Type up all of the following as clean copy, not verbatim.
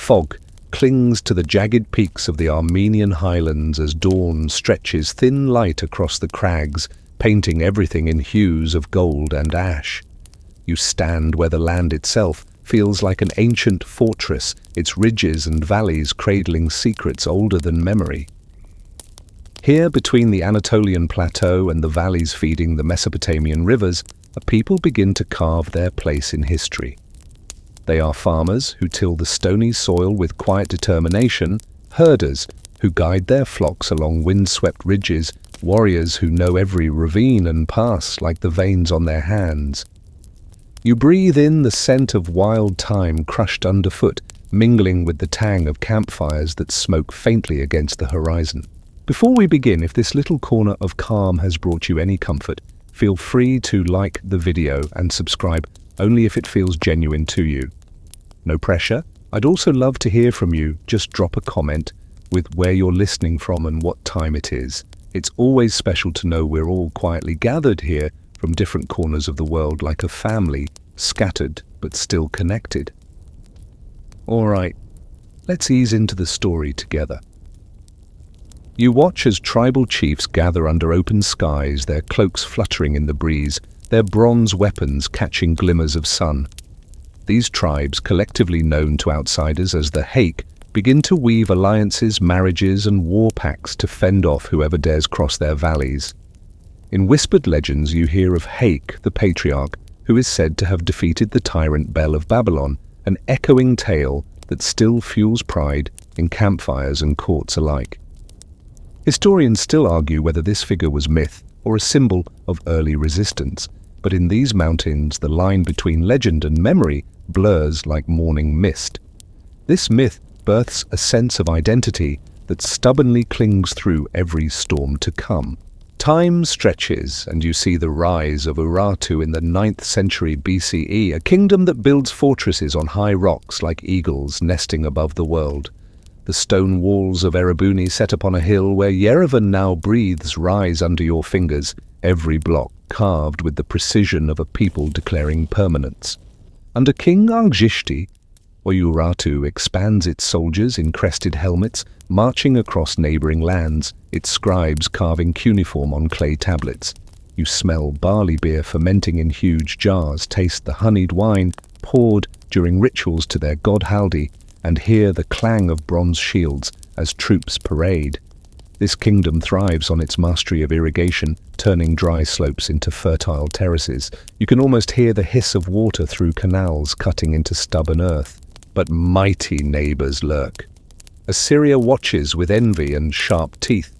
Fog clings to the jagged peaks of the Armenian highlands as dawn stretches thin light across the crags, painting everything in hues of gold and ash. You stand where the land itself feels like an ancient fortress, its ridges and valleys cradling secrets older than memory. Here, between the Anatolian plateau and the valleys feeding the Mesopotamian rivers, a people begin to carve their place in history. They are farmers who till the stony soil with quiet determination, herders who guide their flocks along windswept ridges, warriors who know every ravine and pass like the veins on their hands. You breathe in the scent of wild thyme crushed underfoot, mingling with the tang of campfires that smoke faintly against the horizon. Before we begin, if this little corner of calm has brought you any comfort, feel free to like the video and subscribe only if it feels genuine to you. No pressure. I'd also love to hear from you. Just drop a comment with where you're listening from and what time it is. It's always special to know we're all quietly gathered here from different corners of the world like a family, scattered but still connected. Alright, let's ease into the story together. You watch as tribal chiefs gather under open skies, their cloaks fluttering in the breeze, their bronze weapons catching glimmers of sun. These tribes, collectively known to outsiders as the Yoke, begin to weave alliances, marriages, and war pacts to fend off whoever dares cross their valleys. In whispered legends you hear of Yoke, the patriarch, who is said to have defeated the tyrant Bel of Babylon, an echoing tale that still fuels pride in campfires and courts alike. Historians still argue whether this figure was myth or a symbol of early resistance, but in these mountains the line between legend and memory blurs like morning mist. This myth births a sense of identity that stubbornly clings through every storm to come. Time stretches, and you see the rise of Urartu in the 9th century BCE, a kingdom that builds fortresses on high rocks like eagles nesting above the world. The stone walls of Erebuni set upon a hill where Yerevan now breathes rise under your fingers, every block carved with the precision of a people declaring permanence. Under King Argishti, Urartu expands its soldiers in crested helmets, marching across neighboring lands, its scribes carving cuneiform on clay tablets. You smell barley beer fermenting in huge jars, taste the honeyed wine poured during rituals to their god Haldi, and hear the clang of bronze shields as troops parade. This kingdom thrives on its mastery of irrigation, turning dry slopes into fertile terraces. You can almost hear the hiss of water through canals cutting into stubborn earth. But mighty neighbors lurk. Assyria watches with envy and sharp teeth.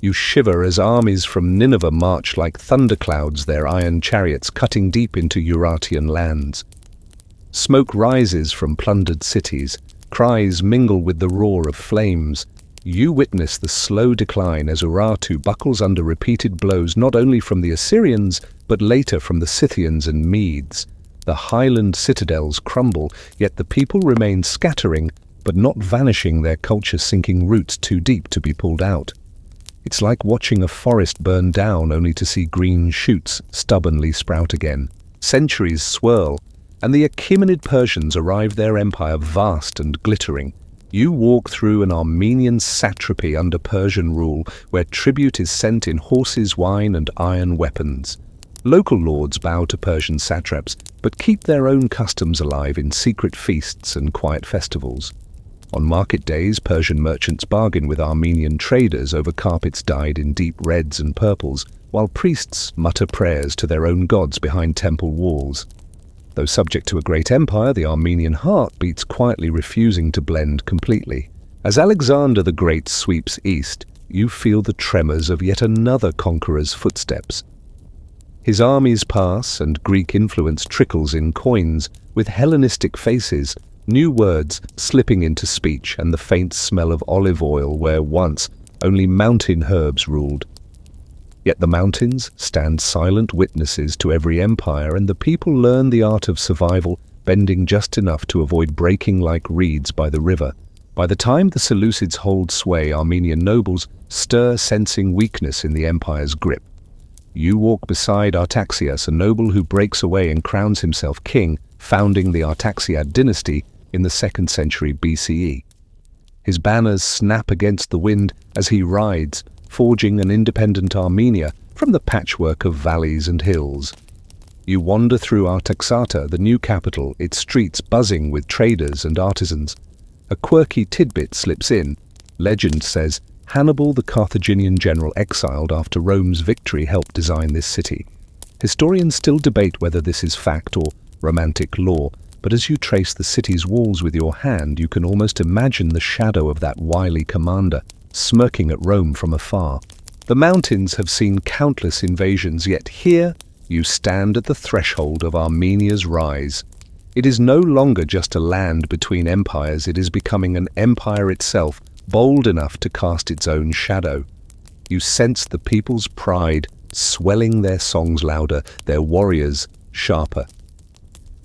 You shiver as armies from Nineveh march like thunderclouds, their iron chariots cutting deep into Urartian lands. Smoke rises from plundered cities, cries mingle with the roar of flames. You witness the slow decline as Urartu buckles under repeated blows not only from the Assyrians, but later from the Scythians and Medes. The highland citadels crumble, yet the people remain scattering, but not vanishing, their culture sinking roots too deep to be pulled out. It's like watching a forest burn down only to see green shoots stubbornly sprout again. Centuries swirl, and the Achaemenid Persians arrive, their empire vast and glittering. You walk through an Armenian satrapy under Persian rule, where tribute is sent in horses' wine and iron weapons. Local lords bow to Persian satraps, but keep their own customs alive in secret feasts and quiet festivals. On market days, Persian merchants bargain with Armenian traders over carpets dyed in deep reds and purples, while priests mutter prayers to their own gods behind temple walls. Though subject to a great empire, the Armenian heart beats quietly, refusing to blend completely. As Alexander the Great sweeps east, you feel the tremors of yet another conqueror's footsteps. His armies pass, and Greek influence trickles in coins, with Hellenistic faces, new words slipping into speech, and the faint smell of olive oil where once only mountain herbs ruled. Yet the mountains stand silent witnesses to every empire, and the people learn the art of survival, bending just enough to avoid breaking like reeds by the river. By the time the Seleucids hold sway, Armenian nobles stir, sensing weakness in the empire's grip. You walk beside Artaxias, a noble who breaks away and crowns himself king, founding the Artaxiad dynasty, in the 2nd century BCE. His banners snap against the wind as he rides, forging an independent Armenia from the patchwork of valleys and hills. You wander through Artaxata, the new capital, its streets buzzing with traders and artisans. A quirky tidbit slips in. Legend says Hannibal, the Carthaginian general exiled after Rome's victory, helped design this city. Historians still debate whether this is fact or romantic lore, but as you trace the city's walls with your hand, you can almost imagine the shadow of that wily commander, smirking at Rome from afar. The mountains have seen countless invasions, yet here you stand at the threshold of Armenia's rise. It is no longer just a land between empires, it is becoming an empire itself, bold enough to cast its own shadow. You sense the people's pride, swelling their songs louder, their warriors sharper.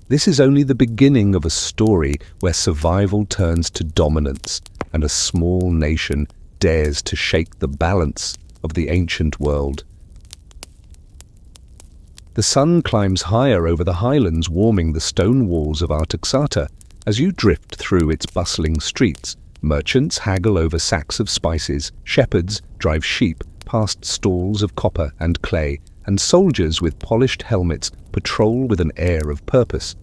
This is only the beginning of a story where survival turns to dominance, and a small nation dares to shake the balance of the ancient world. The sun climbs higher over the highlands, warming the stone walls of Artaxata. As you drift through its bustling streets, merchants haggle over sacks of spices, shepherds drive sheep past stalls of copper and clay, and soldiers with polished helmets patrol with an air of purpose.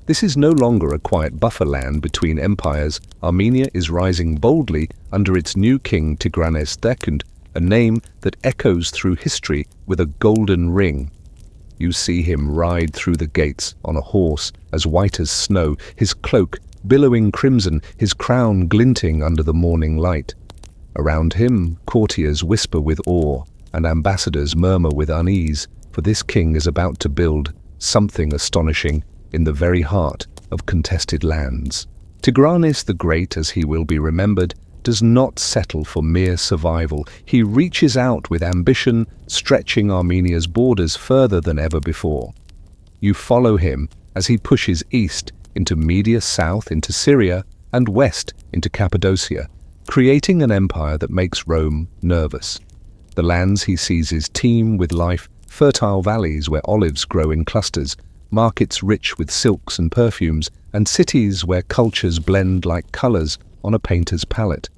This is no longer a quiet buffer land between empires. Armenia is rising boldly under its new king Tigranes the Great, a name that echoes through history with a golden ring. You see him ride through the gates on a horse as white as snow, his cloak billowing crimson, his crown glinting under the morning light. Around him, courtiers whisper with awe, and ambassadors murmur with unease, for this king is about to build something astonishing in the very heart of contested lands. Tigranes the Great, as he will be remembered, does not settle for mere survival. He reaches out with ambition, stretching Armenia's borders further than ever before. You follow him as he pushes east into Media, south into Syria, and west into Cappadocia, creating an empire that makes Rome nervous. The lands he seizes teem with life, fertile valleys where olives grow in clusters, markets rich with silks and perfumes, and cities where cultures blend like colors on a painter's palette.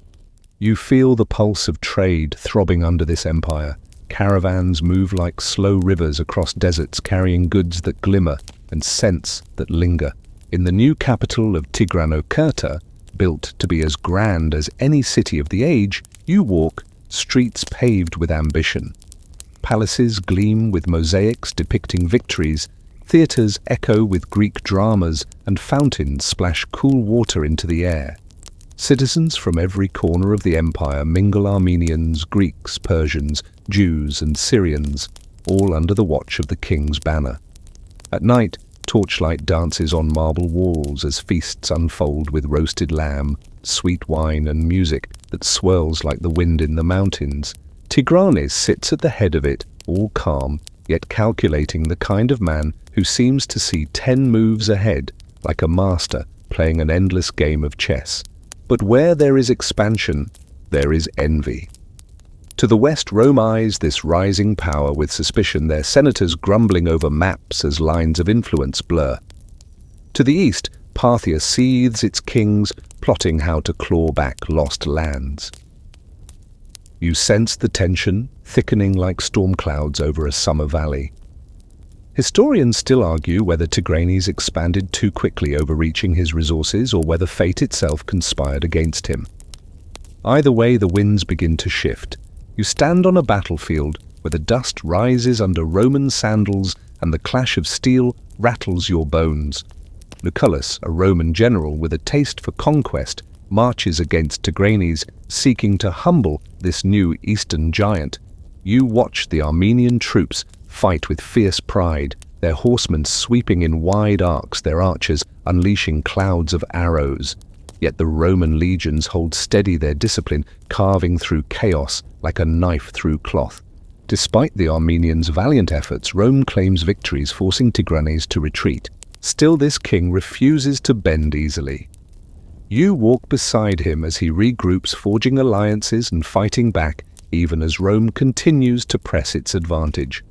You feel the pulse of trade throbbing under this empire. Caravans move like slow rivers across deserts, carrying goods that glimmer and scents that linger. In the new capital of Tigranokerta, built to be as grand as any city of the age, you walk streets paved with ambition. Palaces gleam with mosaics depicting victories, theatres echo with Greek dramas, and fountains splash cool water into the air. Citizens from every corner of the empire mingle, Armenians, Greeks, Persians, Jews, and Syrians, all under the watch of the king's banner. At night, torchlight dances on marble walls as feasts unfold with roasted lamb, sweet wine, and music that swirls like the wind in the mountains. Tigranes sits at the head of it, all calm, yet calculating, the kind of man who seems to see 10 moves ahead, like a master playing an endless game of chess. But where there is expansion, there is envy. To the west, Rome eyes this rising power with suspicion, their senators grumbling over maps as lines of influence blur. To the east, Parthia seethes, its kings plotting how to claw back lost lands. You sense the tension thickening like storm clouds over a summer valley. Historians still argue whether Tigranes expanded too quickly, overreaching his resources, or whether fate itself conspired against him. Either way, the winds begin to shift. You stand on a battlefield where the dust rises under Roman sandals and the clash of steel rattles your bones. Lucullus, a Roman general with a taste for conquest, marches against Tigranes, seeking to humble this new eastern giant. You watch the Armenian troops fight with fierce pride, their horsemen sweeping in wide arcs, their archers unleashing clouds of arrows. Yet the Roman legions hold steady their discipline, carving through chaos like a knife through cloth. Despite the Armenians' valiant efforts, Rome claims victories, forcing Tigranes to retreat. Still, this king refuses to bend easily. You walk beside him as he regroups, forging alliances and fighting back, even as Rome continues to press its advantage.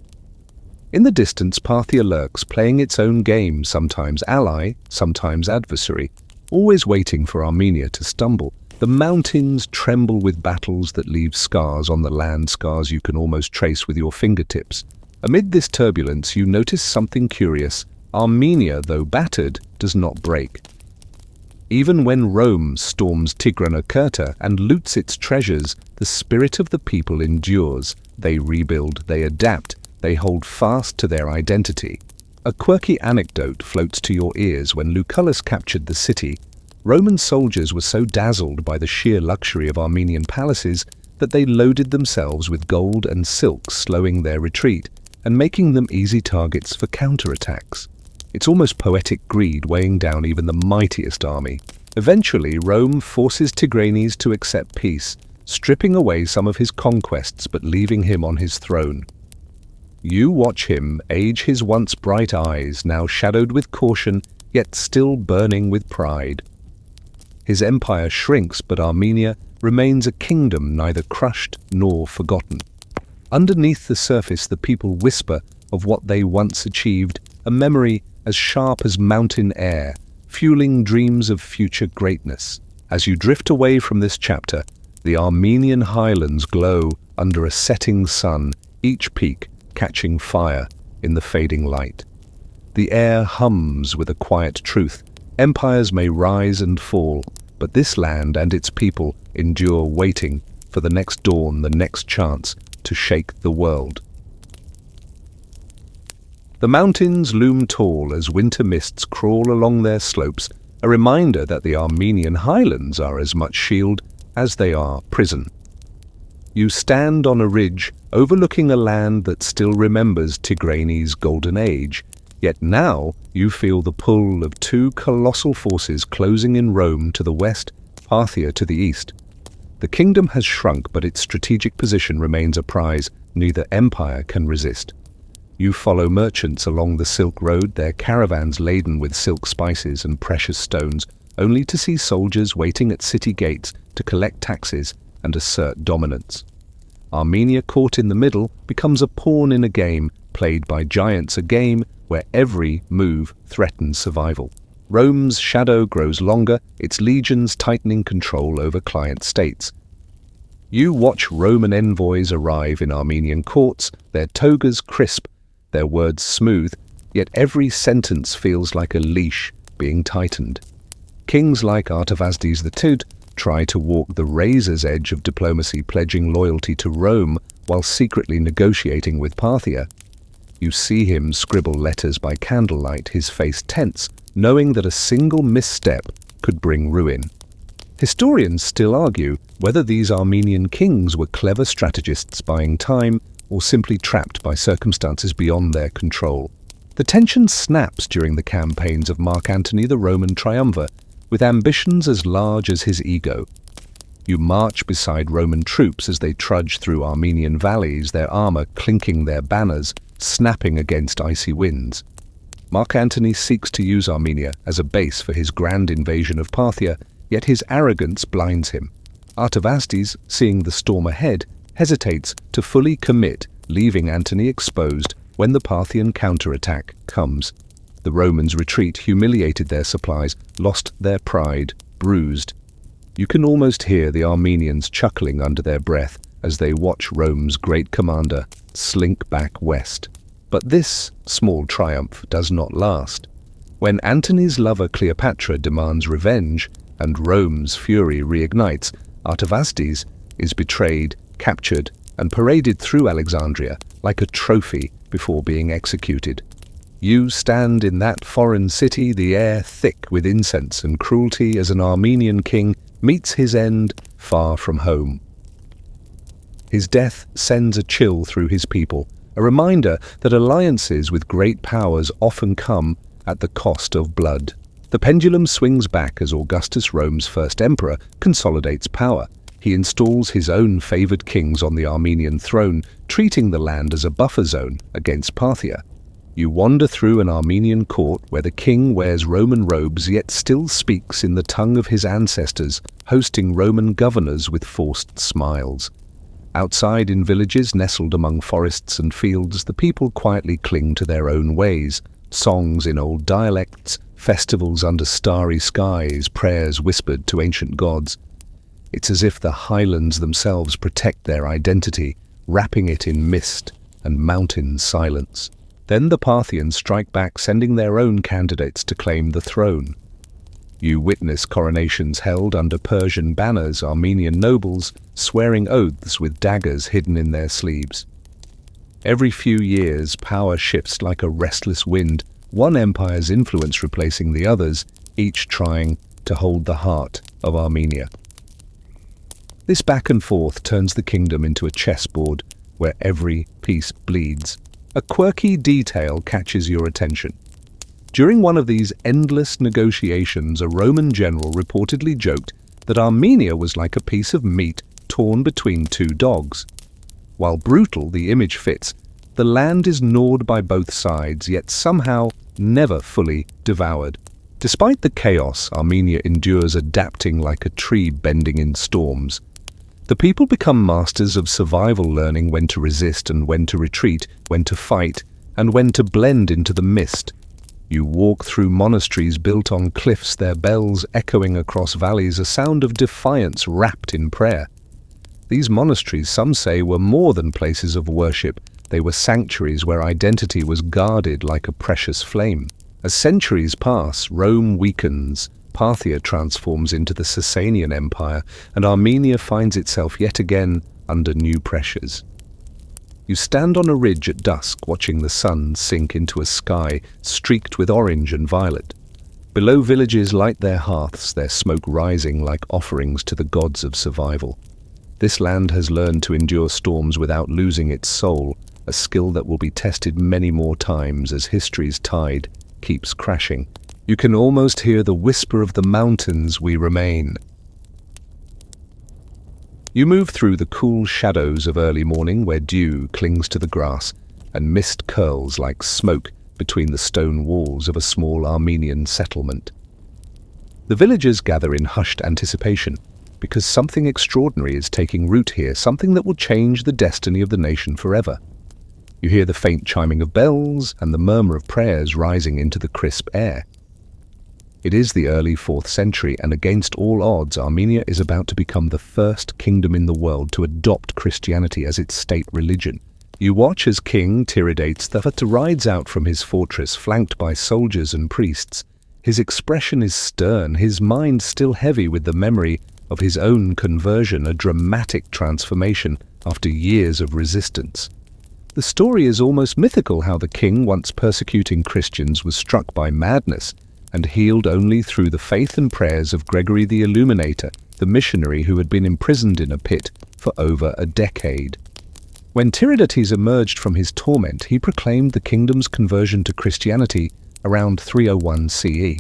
In the distance, Parthia lurks, playing its own game, sometimes ally, sometimes adversary. always waiting for Armenia to stumble. The mountains tremble with battles that leave scars on the land, scars you can almost trace with your fingertips. Amid this turbulence, you notice something curious. Armenia, though battered, does not break. Even when Rome storms Tigranes and loots its treasures, the spirit of the people endures. They rebuild, they adapt, they hold fast to their identity. A quirky anecdote floats to your ears. When Lucullus captured the city, Roman soldiers were so dazzled by the sheer luxury of Armenian palaces that they loaded themselves with gold and silk, slowing their retreat and making them easy targets for counterattacks. It's almost poetic greed weighing down even the mightiest army. Eventually, Rome forces Tigranes to accept peace, stripping away some of his conquests but leaving him on his throne. You watch him age, his once bright eyes now shadowed with caution, yet still burning with pride. His empire shrinks, but Armenia remains a kingdom neither crushed nor forgotten. Underneath the surface, the people whisper of what they once achieved, a memory as sharp as mountain air, fueling dreams of future greatness. As you drift away from this chapter, the Armenian highlands glow under a setting sun, each peak catching fire in the fading light. The air hums with a quiet truth. Empires may rise and fall, but this land and its people endure, waiting for the next dawn, the next chance to shake the world. The mountains loom tall as winter mists crawl along their slopes, a reminder that the Armenian highlands are as much shield as they are prison. You stand on a ridge overlooking a land that still remembers Tigranes' golden age, yet now you feel the pull of two colossal forces closing in: Rome to the west, Parthia to the east. The kingdom has shrunk, but its strategic position remains a prize neither empire can resist. You follow merchants along the Silk Road, their caravans laden with silk spices and precious stones, only to see soldiers waiting at city gates to collect taxes and assert dominance. Armenia, caught in the middle, becomes a pawn in a game played by giants, a game where every move threatens survival. Rome's shadow grows longer, its legions tightening control over client states. You watch Roman envoys arrive in Armenian courts, their togas crisp, their words smooth, yet every sentence feels like a leash being tightened. Kings like Artavasdes II try to walk the razor's edge of diplomacy, pledging loyalty to Rome while secretly negotiating with Parthia. You see him scribble letters by candlelight, his face tense, knowing that a single misstep could bring ruin. Historians still argue whether these Armenian kings were clever strategists buying time or simply trapped by circumstances beyond their control. The tension snaps during the campaigns of Mark Antony, the Roman triumvir, with ambitions as large as his ego. You march beside Roman troops as they trudge through Armenian valleys, their armor clinking, their banners snapping against icy winds. Mark Antony seeks to use Armenia as a base for his grand invasion of Parthia, yet his arrogance blinds him. Artavasdes, seeing the storm ahead, hesitates to fully commit, leaving Antony exposed when the Parthian counterattack comes. The Romans retreat, humiliated their supplies, lost their pride, bruised. You can almost hear the Armenians chuckling under their breath as they watch Rome's great commander slink back west. But this small triumph does not last. When Antony's lover Cleopatra demands revenge and Rome's fury reignites, Artavasdes is betrayed, captured, and paraded through Alexandria like a trophy before being executed. You stand in that foreign city, the air thick with incense and cruelty, as an Armenian king meets his end far from home. His death sends a chill through his people, a reminder that alliances with great powers often come at the cost of blood. The pendulum swings back as Augustus, Rome's first emperor, consolidates power. He installs his own favored kings on the Armenian throne, treating the land as a buffer zone against Parthia. You wander through an Armenian court where the king wears Roman robes yet still speaks in the tongue of his ancestors, hosting Roman governors with forced smiles. Outside, in villages nestled among forests and fields, the people quietly cling to their own ways. Songs in old dialects festivals under starry skies, prayers whispered to ancient gods. It's as if the highlands themselves protect their identity, wrapping it in mist and mountain silence. Then the Parthians strike back, sending their own candidates to claim the throne. You witness coronations held under Persian banners, Armenian nobles swearing oaths with daggers hidden in their sleeves. Every few years, power shifts like a restless wind, one empire's influence replacing the others, each trying to hold the heart of Armenia. This back and forth turns the kingdom into a chessboard where every piece bleeds. A quirky detail catches your attention. During one of these endless negotiations, a Roman general reportedly joked that Armenia was like a piece of meat torn between two dogs. While brutal the image fits, the land is gnawed by both sides, yet somehow never fully devoured. Despite the chaos, Armenia endures, adapting like a tree bending in storms. The people become masters of survival, learning when to resist and when to retreat, when to fight and when to blend into the mist. You walk through monasteries built on cliffs, their bells echoing across valleys, a sound of defiance wrapped in prayer. These monasteries, some say, were more than places of worship. They were sanctuaries where identity was guarded like a precious flame. As centuries pass, Rome weakens, Parthia transforms into the Sasanian Empire, and Armenia finds itself yet again under new pressures. You stand on a ridge at dusk, watching the sun sink into a sky streaked with orange and violet. Below, villages light their hearths, their smoke rising like offerings to the gods of survival. This land has learned to endure storms without losing its soul, a skill that will be tested many more times as history's tide keeps crashing. You can almost hear the whisper of the mountains, "We remain." You move through the cool shadows of early morning, where dew clings to the grass and mist curls like smoke between the stone walls of a small Armenian settlement. The villagers gather in hushed anticipation, because something extraordinary is taking root here, something that will change the destiny of the nation forever. You hear the faint chiming of bells and the murmur of prayers rising into the crisp air. It is the early 4th century, and against all odds, Armenia is about to become the first kingdom in the world to adopt Christianity as its state religion. You watch as King Tigranes the Great rides out from his fortress, flanked by soldiers and priests. His expression is stern, his mind still heavy with the memory of his own conversion, a dramatic transformation after years of resistance. The story is almost mythical, how the king, once persecuting Christians, was struck by madness and healed only through the faith and prayers of Gregory the Illuminator, the missionary who had been imprisoned in a pit for over a decade. When Tigranes emerged from his torment, he proclaimed the kingdom's conversion to Christianity around 301 CE.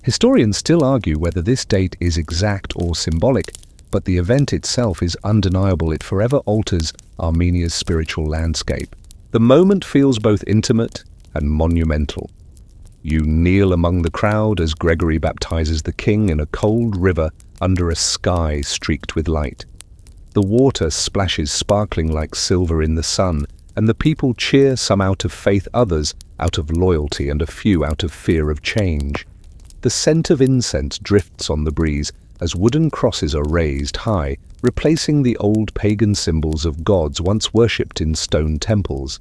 Historians still argue whether this date is exact or symbolic, but the event itself is undeniable. It forever alters Armenia's spiritual landscape. The moment feels both intimate and monumental. You kneel among the crowd as Gregory baptizes the king in a cold river under a sky streaked with light. The water splashes sparkling like silver in the sun, and the people cheer, some out of faith, others out of loyalty, and a few out of fear of change. The scent of incense drifts on the breeze as wooden crosses are raised high, replacing the old pagan symbols of gods once worshipped in stone temples.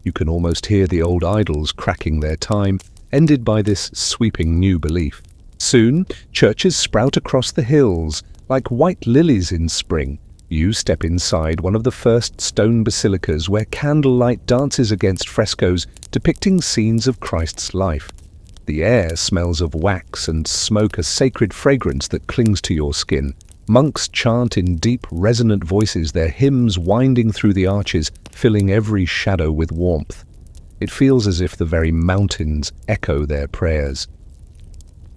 You can almost hear the old idols cracking their time, ended by this sweeping new belief. Soon, churches sprout across the hills like white lilies in spring. You step inside one of the first stone basilicas, where candlelight dances against frescoes depicting scenes of Christ's life. The air smells of wax and smoke, a sacred fragrance that clings to your skin. Monks chant in deep, resonant voices, their hymns winding through the arches, filling every shadow with warmth. It feels as if the very mountains echo their prayers.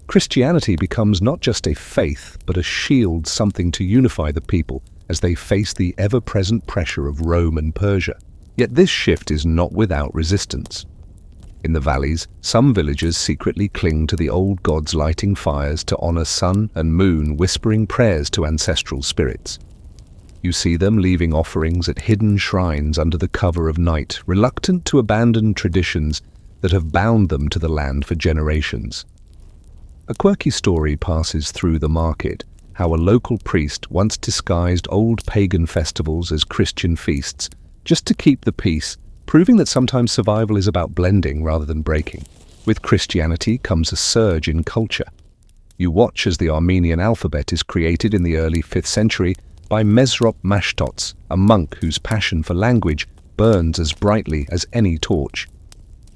Christianity becomes not just a faith, but a shield, something to unify the people as they face the ever-present pressure of Rome and Persia. Yet this shift is not without resistance. In the valleys, some villagers secretly cling to the old gods, lighting fires to honor sun and moon, whispering prayers to ancestral spirits. You see them leaving offerings at hidden shrines under the cover of night, reluctant to abandon traditions that have bound them to the land for generations. A quirky story passes through the market, how a local priest once disguised old pagan festivals as Christian feasts, just to keep the peace, proving that sometimes survival is about blending rather than breaking. With Christianity comes a surge in culture. You watch as the Armenian alphabet is created in the early 5th century by Mesrop Mashtots, a monk whose passion for language burns as brightly as any torch.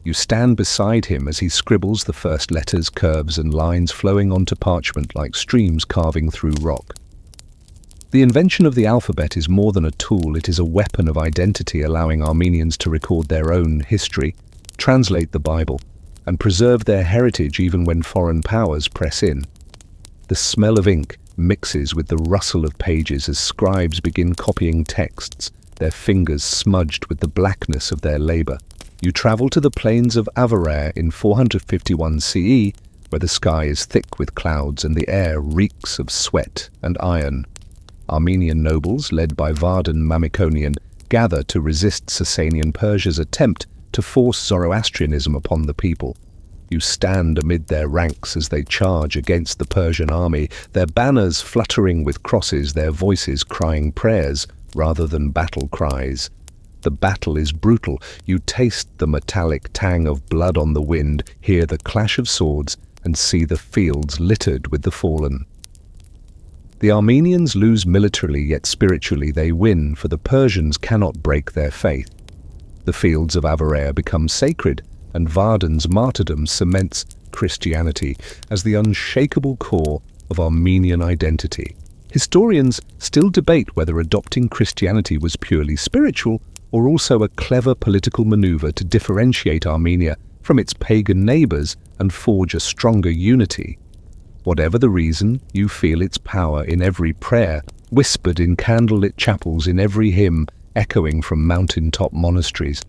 You stand beside him as he scribbles the first letters, curves and lines flowing onto parchment like streams carving through rock. The invention of the alphabet is more than a tool, it is a weapon of identity, allowing Armenians to record their own history, translate the Bible, and preserve their heritage even when foreign powers press in. The smell of ink mixes with the rustle of pages as scribes begin copying texts, their fingers smudged with the blackness of their labor. You travel to the plains of Avarar in 451 CE, where the sky is thick with clouds and the air reeks of sweat and iron. Armenian nobles, led by Vardan Mamikonian, gather to resist Sasanian Persia's attempt to force Zoroastrianism upon the people. You stand amid their ranks as they charge against the Persian army, their banners fluttering with crosses, their voices crying prayers rather than battle cries. The battle is brutal. You taste the metallic tang of blood on the wind, hear the clash of swords, and see the fields littered with the fallen. The Armenians lose militarily, yet spiritually they win, for the Persians cannot break their faith. The fields of Avarar become sacred, and Vardan's martyrdom cements Christianity as the unshakable core of Armenian identity. Historians still debate whether adopting Christianity was purely spiritual or also a clever political maneuver to differentiate Armenia from its pagan neighbors and forge a stronger unity. Whatever the reason, you feel its power in every prayer, whispered in candlelit chapels, in every hymn echoing from mountaintop monasteries.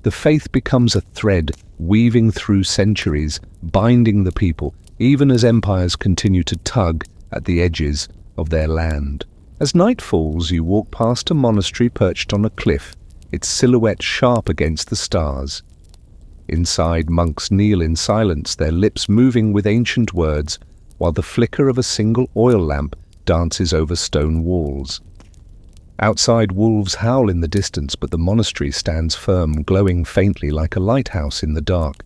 The faith becomes a thread weaving through centuries, binding the people, even as empires continue to tug at the edges of their land. As night falls, you walk past a monastery perched on a cliff, its silhouette sharp against the stars. Inside, monks kneel in silence, their lips moving with ancient words, while the flicker of a single oil lamp dances over stone walls. Outside, wolves howl in the distance, but the monastery stands firm, glowing faintly like a lighthouse in the dark.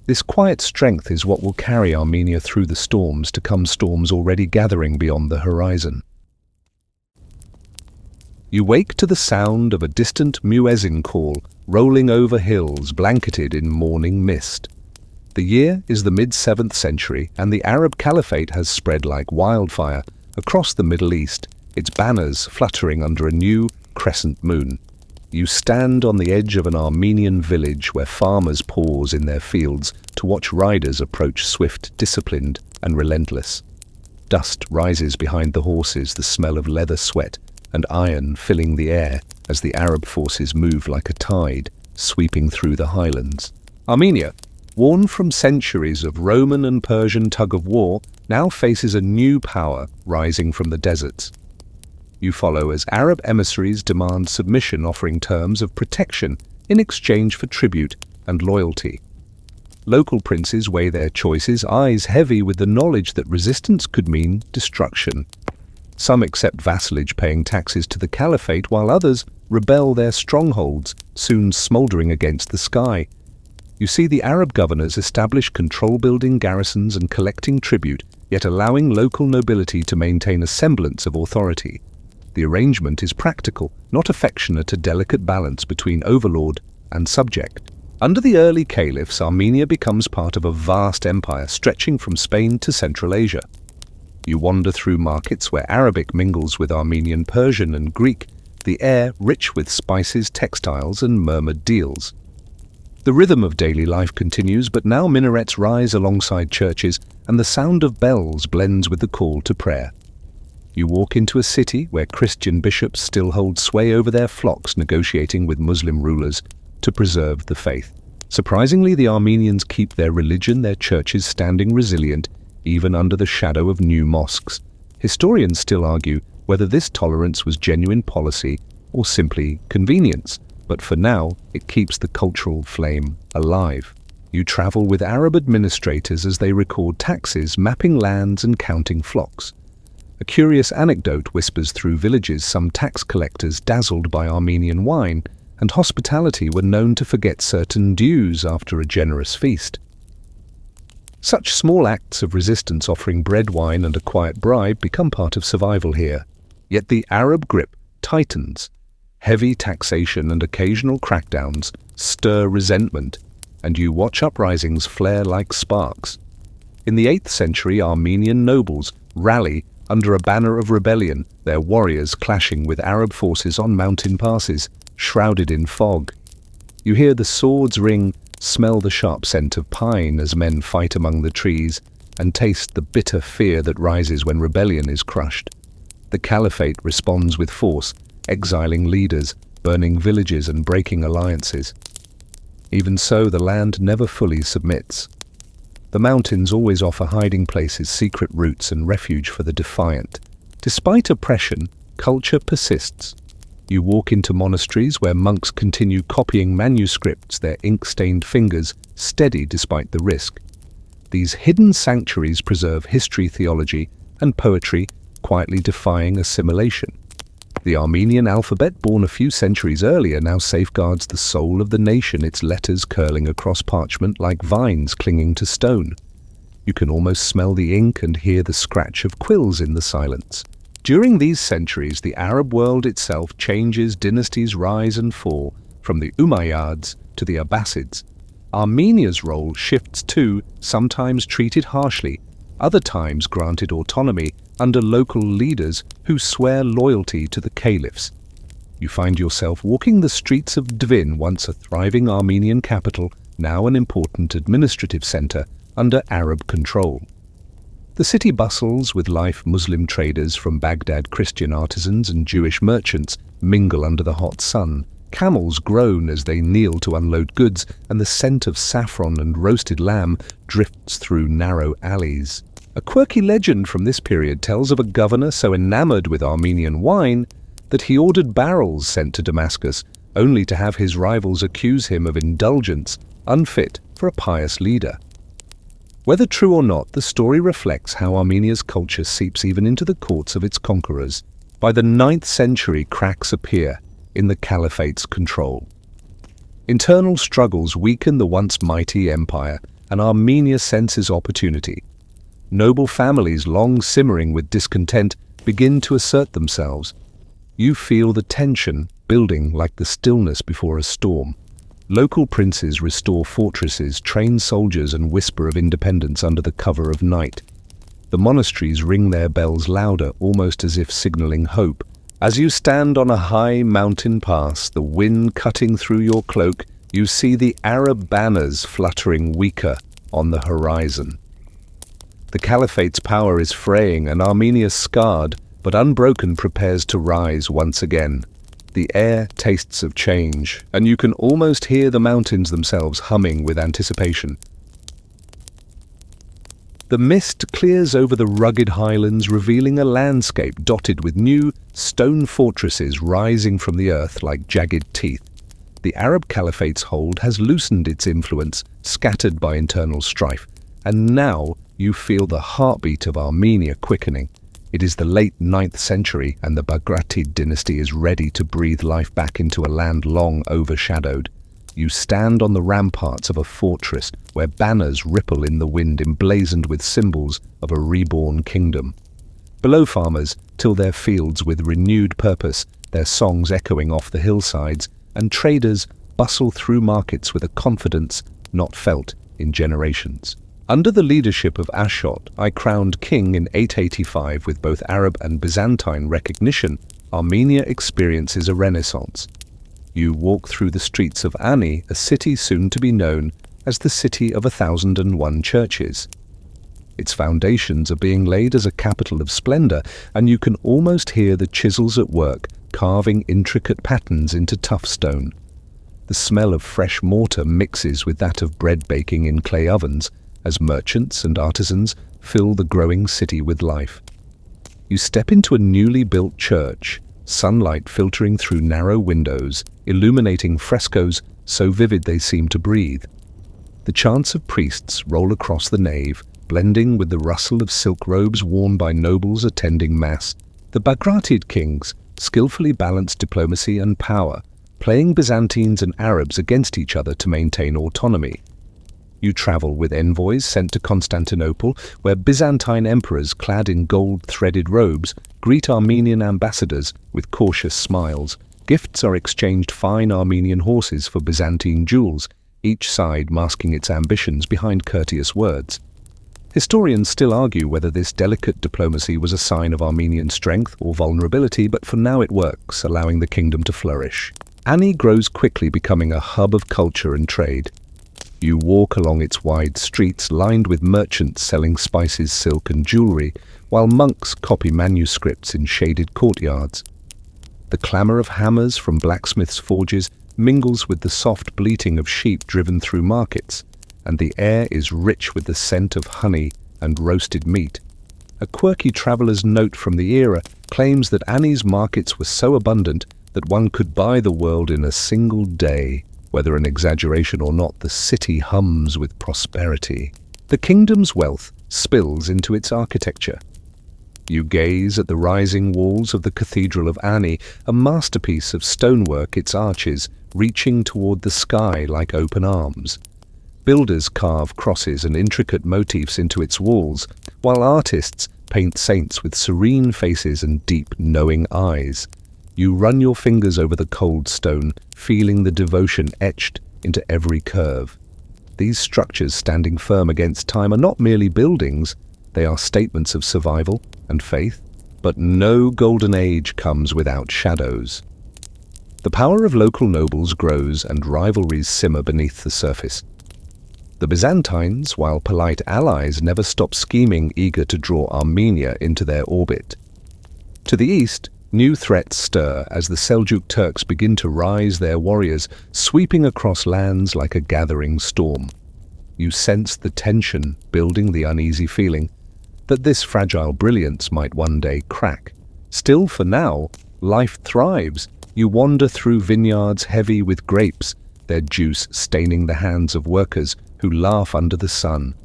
This quiet strength is what will carry Armenia through the storms to come, storms already gathering beyond the horizon. You wake to the sound of a distant muezzin call, rolling over hills blanketed in morning mist. The year is the mid-7th century, and the Arab Caliphate has spread like wildfire across the Middle East, its banners fluttering under a new crescent moon. You stand on the edge of an Armenian village where farmers pause in their fields to watch riders approach, swift, disciplined, and relentless. Dust rises behind the horses, the smell of leather sweat and iron filling the air as the Arab forces move like a tide, sweeping through the highlands. Armenia, worn from centuries of Roman and Persian tug-of-war, now faces a new power rising from the deserts. You follow as Arab emissaries demand submission, offering terms of protection in exchange for tribute and loyalty. Local princes weigh their choices, eyes heavy with the knowledge that resistance could mean destruction. Some accept vassalage, paying taxes to the Caliphate, while others rebel, their strongholds soon smouldering against the sky. You see the Arab governors establish control-building garrisons and collecting tribute, yet allowing local nobility to maintain a semblance of authority. The arrangement is practical, not affectionate, a delicate balance between overlord and subject. Under the early caliphs, Armenia becomes part of a vast empire stretching from Spain to Central Asia. You wander through markets where Arabic mingles with Armenian, Persian and Greek, the air rich with spices, textiles and murmured deals. The rhythm of daily life continues, but now minarets rise alongside churches and the sound of bells blends with the call to prayer. You walk into a city where Christian bishops still hold sway over their flocks, negotiating with Muslim rulers to preserve the faith. Surprisingly, the Armenians keep their religion, their churches standing resilient, even under the shadow of new mosques. Historians still argue whether this tolerance was genuine policy or simply convenience. but for now, it keeps the cultural flame alive. You travel with Arab administrators as they record taxes, mapping lands and counting flocks. A curious anecdote whispers through villages. Some tax collectors, dazzled by Armenian wine and hospitality, were known to forget certain dues after a generous feast. Such small acts of resistance, offering bread, wine and a quiet bribe, become part of survival here. Yet the Arab grip tightens. Heavy taxation and occasional crackdowns stir resentment, and you watch uprisings flare like sparks. In the 8th century, Armenian nobles rally under a banner of rebellion, their warriors clashing with Arab forces on mountain passes, shrouded in fog. You hear the swords ring, smell the sharp scent of pine as men fight among the trees, and taste the bitter fear that rises when rebellion is crushed. The Caliphate responds with force, exiling leaders, burning villages and breaking alliances. Even so, the land never fully submits. The mountains always offer hiding places, secret routes and refuge for the defiant. Despite oppression, culture persists. You walk into monasteries where monks continue copying manuscripts, their ink-stained fingers steady despite the risk. These hidden sanctuaries preserve history, theology, and poetry, quietly defying assimilation. The Armenian alphabet, born a few centuries earlier, now safeguards the soul of the nation, its letters curling across parchment like vines clinging to stone. You can almost smell the ink and hear the scratch of quills in the silence. During these centuries, the Arab world itself changes, dynasties rise and fall, from the Umayyads to the Abbasids. Armenia's role shifts too, sometimes treated harshly, other times granted autonomy under local leaders who swear loyalty to the caliphs. You find yourself walking the streets of Dvin, once a thriving Armenian capital, now an important administrative center under Arab control. The city bustles with life. Muslim traders from Baghdad, Christian artisans and Jewish merchants mingle under the hot sun. Camels groan as they kneel to unload goods, and the scent of saffron and roasted lamb drifts through narrow alleys. A quirky legend from this period tells of a governor so enamored with Armenian wine that he ordered barrels sent to Damascus, only to have his rivals accuse him of indulgence, unfit for a pious leader. Whether true or not, the story reflects how Armenia's culture seeps even into the courts of its conquerors. By the 9th century, cracks appear in the Caliphate's control. Internal struggles weaken the once mighty empire, and Armenia senses opportunity. Noble families, long simmering with discontent, begin to assert themselves. You feel the tension building like the stillness before a storm. Local princes restore fortresses, train soldiers, and whisper of independence under the cover of night. The monasteries ring their bells louder, almost as if signaling hope. As you stand on a high mountain pass, the wind cutting through your cloak, you see the Arab banners fluttering weaker on the horizon. The Caliphate's power is fraying, and Armenia, scarred but unbroken, prepares to rise once again. The air tastes of change, and you can almost hear the mountains themselves humming with anticipation. The mist clears over the rugged highlands, revealing a landscape dotted with new stone fortresses rising from the earth like jagged teeth. The Arab Caliphate's hold has loosened its influence, scattered by internal strife, and now you feel the heartbeat of Armenia quickening. It is the late 9th century, and the Bagratid dynasty is ready to breathe life back into a land long overshadowed. You stand on the ramparts of a fortress where banners ripple in the wind, emblazoned with symbols of a reborn kingdom. Below, farmers till their fields with renewed purpose, their songs echoing off the hillsides, and traders bustle through markets with a confidence not felt in generations. Under the leadership of Ashot, I crowned king in 885 with both Arab and Byzantine recognition, Armenia experiences a renaissance. You walk through the streets of Ani, a city soon to be known as the City of 1,001 Churches. Its foundations are being laid as a capital of splendor, and you can almost hear the chisels at work, carving intricate patterns into tough stone. The smell of fresh mortar mixes with that of bread baking in clay ovens, as merchants and artisans fill the growing city with life. You step into a newly built church, sunlight filtering through narrow windows, illuminating frescoes so vivid they seem to breathe. The chants of priests roll across the nave, blending with the rustle of silk robes worn by nobles attending mass. The Bagratid kings skillfully balance diplomacy and power, playing Byzantines and Arabs against each other to maintain autonomy. You travel with envoys sent to Constantinople, where Byzantine emperors clad in gold-threaded robes greet Armenian ambassadors with cautious smiles. Gifts are exchanged fine Armenian horses for Byzantine jewels, each side masking its ambitions behind courteous words. Historians still argue whether this delicate diplomacy was a sign of Armenian strength or vulnerability, but for now it works, allowing the kingdom to flourish. Ani grows quickly, becoming a hub of culture and trade. You walk along its wide streets lined with merchants selling spices, silk and jewelry, while monks copy manuscripts in shaded courtyards. The clamour of hammers from blacksmiths' forges mingles with the soft bleating of sheep driven through markets, and the air is rich with the scent of honey and roasted meat. A quirky traveller's note from the era claims that Ani's markets were so abundant that one could buy the world in a single day. Whether an exaggeration or not, the city hums with prosperity. The kingdom's wealth spills into its architecture. You gaze at the rising walls of the Cathedral of Ani, a masterpiece of stonework, its arches reaching toward the sky like open arms. Builders carve crosses and intricate motifs into its walls, while artists paint saints with serene faces and deep, knowing eyes. You run your fingers over the cold stone, feeling the devotion etched into every curve. These structures, standing firm against time, are not merely buildings, they are statements of survival and faith. But no golden age comes without shadows. The power of local nobles grows and rivalries simmer beneath the surface. The Byzantines, while polite allies, never stop scheming, eager to draw Armenia into their orbit. To the east, new threats stir as the Seljuk Turks begin to rise, their warriors sweeping across lands like a gathering storm. You sense the tension building, the uneasy feeling that this fragile brilliance might one day crack. Still, for now, life thrives. You wander through vineyards heavy with grapes, their juice staining the hands of workers who laugh under the sun.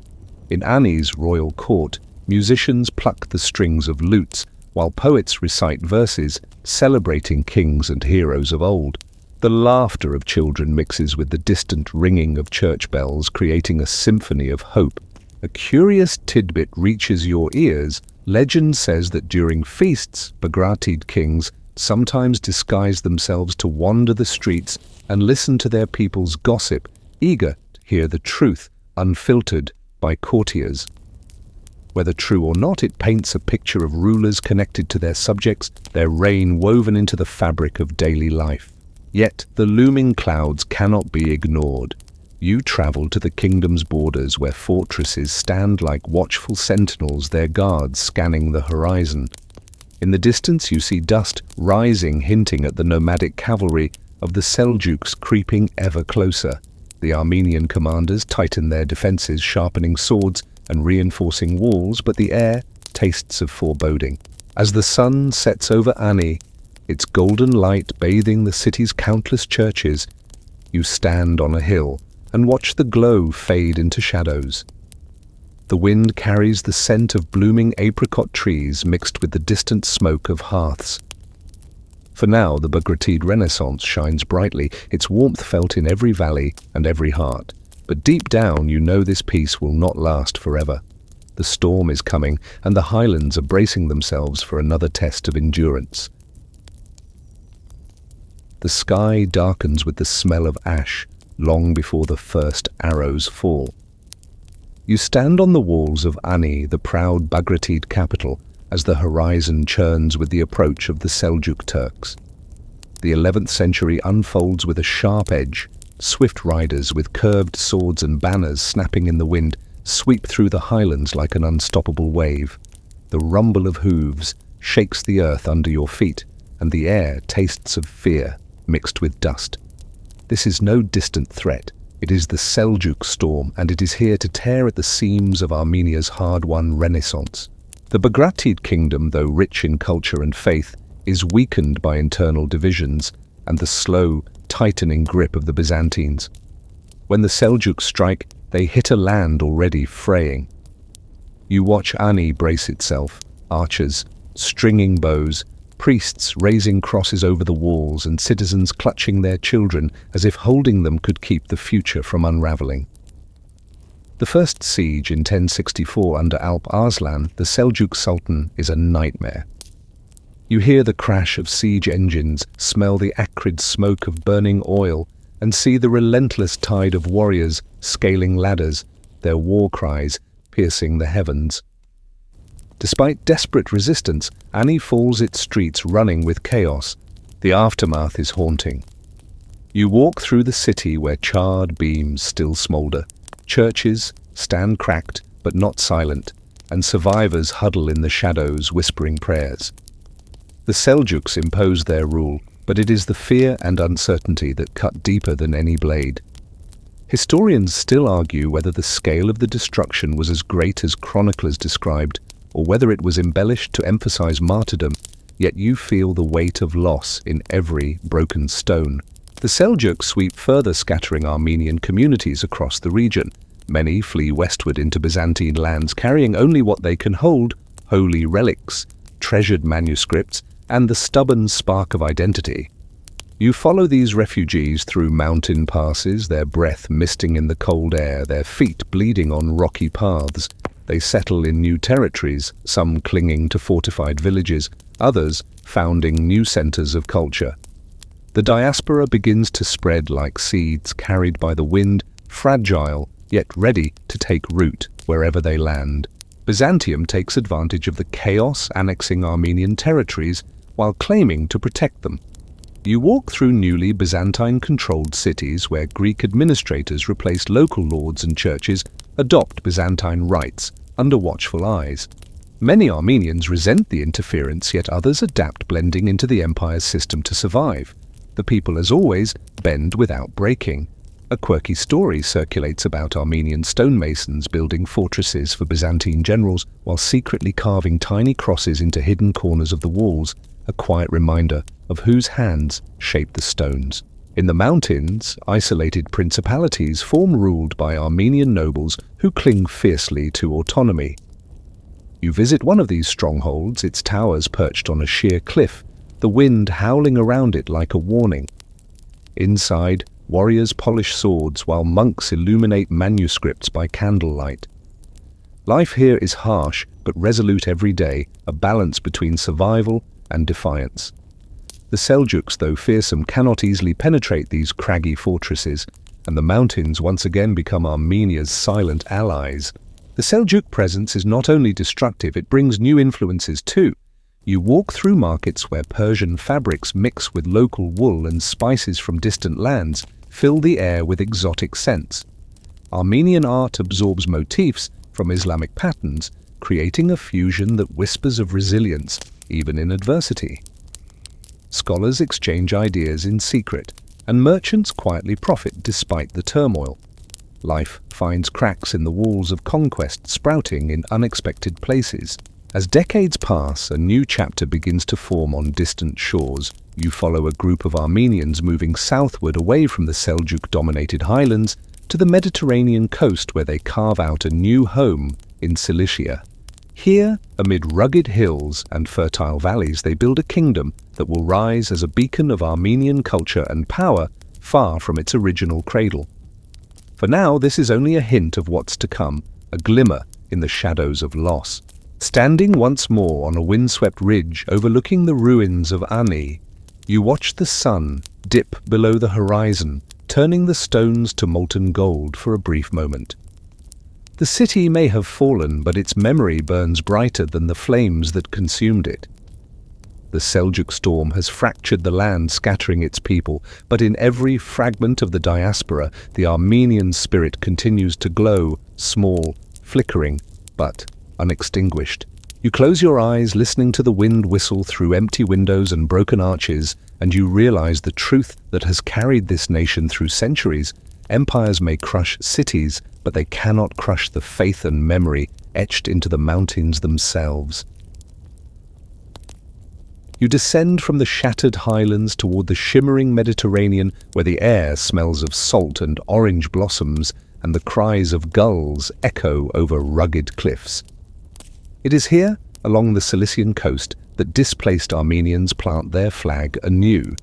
In Ani's royal court, musicians pluck the strings of lutes, while poets recite verses celebrating kings and heroes of old. The laughter of children mixes with the distant ringing of church bells, creating a symphony of hope. A curious tidbit reaches your ears. Legend says that during feasts, Bagratid kings sometimes disguise themselves to wander the streets and listen to their people's gossip, eager to hear the truth, unfiltered by courtiers. Whether true or not, it paints a picture of rulers connected to their subjects, their reign woven into the fabric of daily life. Yet the looming clouds cannot be ignored. You travel to the kingdom's borders, where fortresses stand like watchful sentinels, their guards scanning the horizon. In the distance you see dust rising, hinting at the nomadic cavalry of the Seljuks creeping ever closer. The Armenian commanders tighten their defenses, sharpening swords and reinforcing walls, but the air tastes of foreboding. As the sun sets over Ani, its golden light bathing the city's countless churches, you stand on a hill and watch the glow fade into shadows. The wind carries the scent of blooming apricot trees mixed with the distant smoke of hearths. For now, the Bagratid Renaissance shines brightly, its warmth felt in every valley and every heart. But deep down, you know this peace will not last forever. The storm is coming, and the highlands are bracing themselves for another test of endurance. The sky darkens with the smell of ash, long before the first arrows fall. You stand on the walls of Ani, the proud Bagratid capital, as the horizon churns with the approach of the Seljuk Turks. The 11th century unfolds with a sharp edge. Swift riders with curved swords and banners snapping in the wind sweep through the highlands like an unstoppable wave. The rumble of hooves shakes the earth under your feet, and the air tastes of fear mixed with dust. This is no distant threat. It is the Seljuk storm, and it is here to tear at the seams of Armenia's hard-won renaissance. The Bagratid kingdom, though rich in culture and faith, is weakened by internal divisions, and the slow, tightening grip of the Byzantines. When the Seljuks strike, they hit a land already fraying. You watch Ani brace itself, archers, stringing bows, priests raising crosses over the walls, and citizens clutching their children as if holding them could keep the future from unraveling. The first siege in 1064 under Alp Arslan, the Seljuk Sultan, is a nightmare. You hear the crash of siege engines, smell the acrid smoke of burning oil, and see the relentless tide of warriors scaling ladders, their war cries piercing the heavens. Despite desperate resistance, Ani falls its streets running with chaos. The aftermath is haunting. You walk through the city where charred beams still smolder. Churches stand cracked but not silent, and survivors huddle in the shadows whispering prayers. The Seljuks impose their rule, but it is the fear and uncertainty that cut deeper than any blade. Historians still argue whether the scale of the destruction was as great as chroniclers described, or whether it was embellished to emphasize martyrdom, yet you feel the weight of loss in every broken stone. The Seljuks sweep further, scattering Armenian communities across the region. Many flee westward into Byzantine lands, carrying only what they can hold: holy relics, treasured manuscripts, and the stubborn spark of identity. You follow these refugees through mountain passes, their breath misting in the cold air, their feet bleeding on rocky paths. They settle in new territories, some clinging to fortified villages, others founding new centers of culture. The diaspora begins to spread like seeds carried by the wind, fragile yet ready to take root wherever they land. Byzantium takes advantage of the chaos, annexing Armenian territories while claiming to protect them. You walk through newly Byzantine-controlled cities where Greek administrators replace local lords and churches, adopt Byzantine rites under watchful eyes. Many Armenians resent the interference, yet others adapt, blending into the empire's system to survive. The people, as always, bend without breaking. A quirky story circulates about Armenian stonemasons building fortresses for Byzantine generals while secretly carving tiny crosses into hidden corners of the walls, a quiet reminder of whose hands shape the stones. In the mountains, isolated principalities form, ruled by Armenian nobles who cling fiercely to autonomy. You visit one of these strongholds, its towers perched on a sheer cliff, the wind howling around it like a warning. Inside, warriors polish swords while monks illuminate manuscripts by candlelight. Life here is harsh but resolute every day, a balance between survival and defiance. The Seljuks, though fearsome, cannot easily penetrate these craggy fortresses, and the mountains once again become Armenia's silent allies. The Seljuk presence is not only destructive, it brings new influences too. You walk through markets where Persian fabrics mix with local wool, and spices from distant lands fill the air with exotic scents. Armenian art absorbs motifs from Islamic patterns, creating a fusion that whispers of resilience, even in adversity. Scholars exchange ideas in secret, and merchants quietly profit despite the turmoil. Life finds cracks in the walls of conquest, sprouting in unexpected places. As decades pass, a new chapter begins to form on distant shores. You follow a group of Armenians moving southward away from the Seljuk-dominated highlands to the Mediterranean coast, where they carve out a new home in Cilicia. Here, amid rugged hills and fertile valleys, they build a kingdom that will rise as a beacon of Armenian culture and power, far from its original cradle. For now, this is only a hint of what's to come, a glimmer in the shadows of loss. Standing once more on a windswept ridge overlooking the ruins of Ani, you watch the sun dip below the horizon, turning the stones to molten gold for a brief moment. The city may have fallen, but its memory burns brighter than the flames that consumed it. The Seljuk storm has fractured the land, scattering its people, but in every fragment of the diaspora, the Armenian spirit continues to glow, small, flickering, but unextinguished. You close your eyes, listening to the wind whistle through empty windows and broken arches, and you realize the truth that has carried this nation through centuries. Empires may crush cities, but they cannot crush the faith and memory etched into the mountains themselves. You descend from the shattered highlands toward the shimmering Mediterranean, where the air smells of salt and orange blossoms, and the cries of gulls echo over rugged cliffs. It is here, along the Cilician coast, that displaced Armenians plant their flag anew.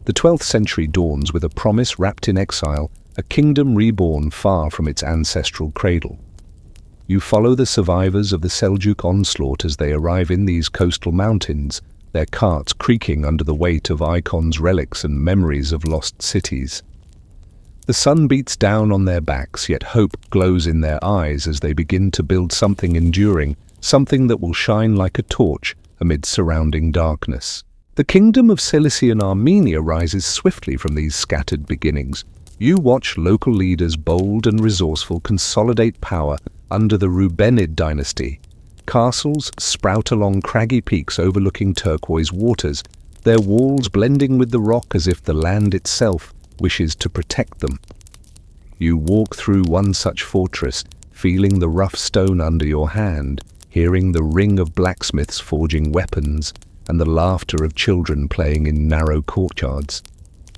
The 12th century dawns with a promise wrapped in exile, a kingdom reborn far from its ancestral cradle. You follow the survivors of the Seljuk onslaught as they arrive in these coastal mountains, their carts creaking under the weight of icons, relics, and memories of lost cities. The sun beats down on their backs, yet hope glows in their eyes as they begin to build something enduring, something that will shine like a torch amid surrounding darkness. The kingdom of Cilician Armenia rises swiftly from these scattered beginnings. You watch local leaders, bold and resourceful, consolidate power under the Rubenid dynasty. Castles sprout along craggy peaks overlooking turquoise waters, their walls blending with the rock as if the land itself wishes to protect them. You walk through one such fortress, feeling the rough stone under your hand, hearing the ring of blacksmiths forging weapons, and the laughter of children playing in narrow courtyards.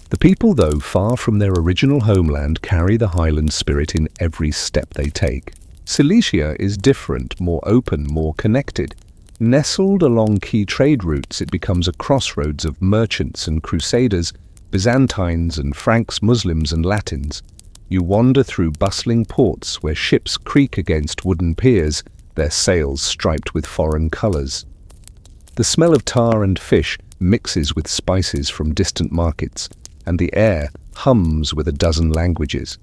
The people, though far from their original homeland, carry the highland spirit in every step they take. Cilicia is different, more open, more connected. Nestled along key trade routes, it becomes a crossroads of merchants and crusaders, Byzantines and Franks, Muslims and Latins. You wander through bustling ports where ships creak against wooden piers, their sails striped with foreign colors. The smell of tar and fish mixes with spices from distant markets, and the air hums with a dozen languages.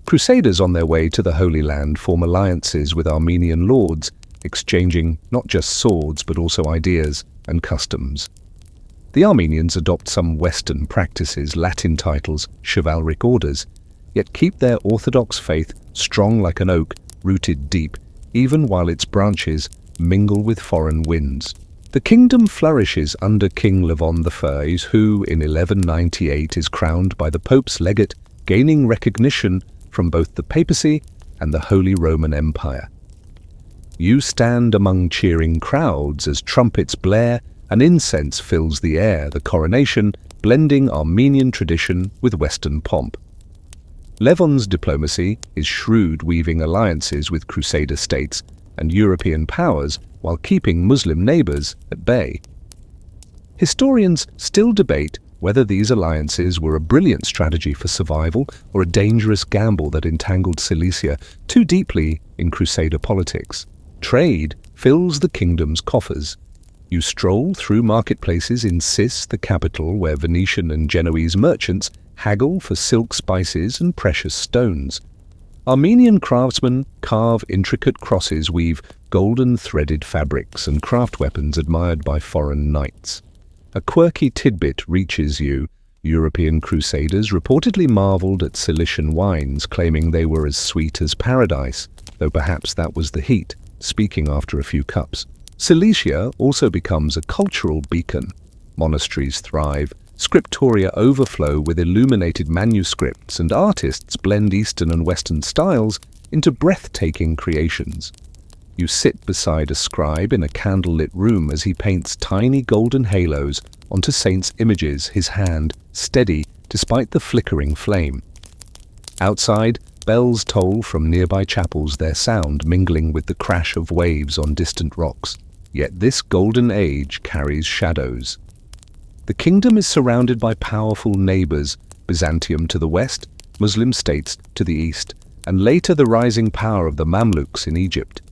Crusaders on their way to the Holy Land form alliances with Armenian lords, exchanging not just swords but also ideas and customs. The Armenians adopt some Western practices, Latin titles, chivalric orders, yet keep their orthodox faith strong like an oak, rooted deep, even while its branches mingle with foreign winds. The kingdom flourishes under King Levon I, who, in 1198, is crowned by the Pope's legate, gaining recognition from both the papacy and the Holy Roman Empire. You stand among cheering crowds as trumpets blare and incense fills the air, the coronation blending Armenian tradition with Western pomp. Levon's diplomacy is shrewd, weaving alliances with Crusader states and European powers while keeping Muslim neighbors at bay. Historians still debate whether these alliances were a brilliant strategy for survival or a dangerous gamble that entangled Cilicia too deeply in Crusader politics. Trade fills the kingdom's coffers. You stroll through marketplaces in Sis, the capital, where Venetian and Genoese merchants haggle for silk, spices, and precious stones. Armenian craftsmen carve intricate crosses, weave golden threaded fabrics, and craft weapons admired by foreign knights. A quirky tidbit reaches you. European crusaders reportedly marveled at Cilician wines, claiming they were as sweet as paradise, though perhaps that was the heat, speaking after a few cups. Cilicia also becomes a cultural beacon. Monasteries thrive, scriptoria overflow with illuminated manuscripts, and artists blend Eastern and Western styles into breathtaking creations. You sit beside a scribe in a candlelit room as he paints tiny golden halos onto saints' images, his hand steady despite the flickering flame. Outside, bells toll from nearby chapels, their sound mingling with the crash of waves on distant rocks. Yet this golden age carries shadows. The kingdom is surrounded by powerful neighbors, Byzantium to the west, Muslim states to the east, and later the rising power of the Mamluks in Egypt.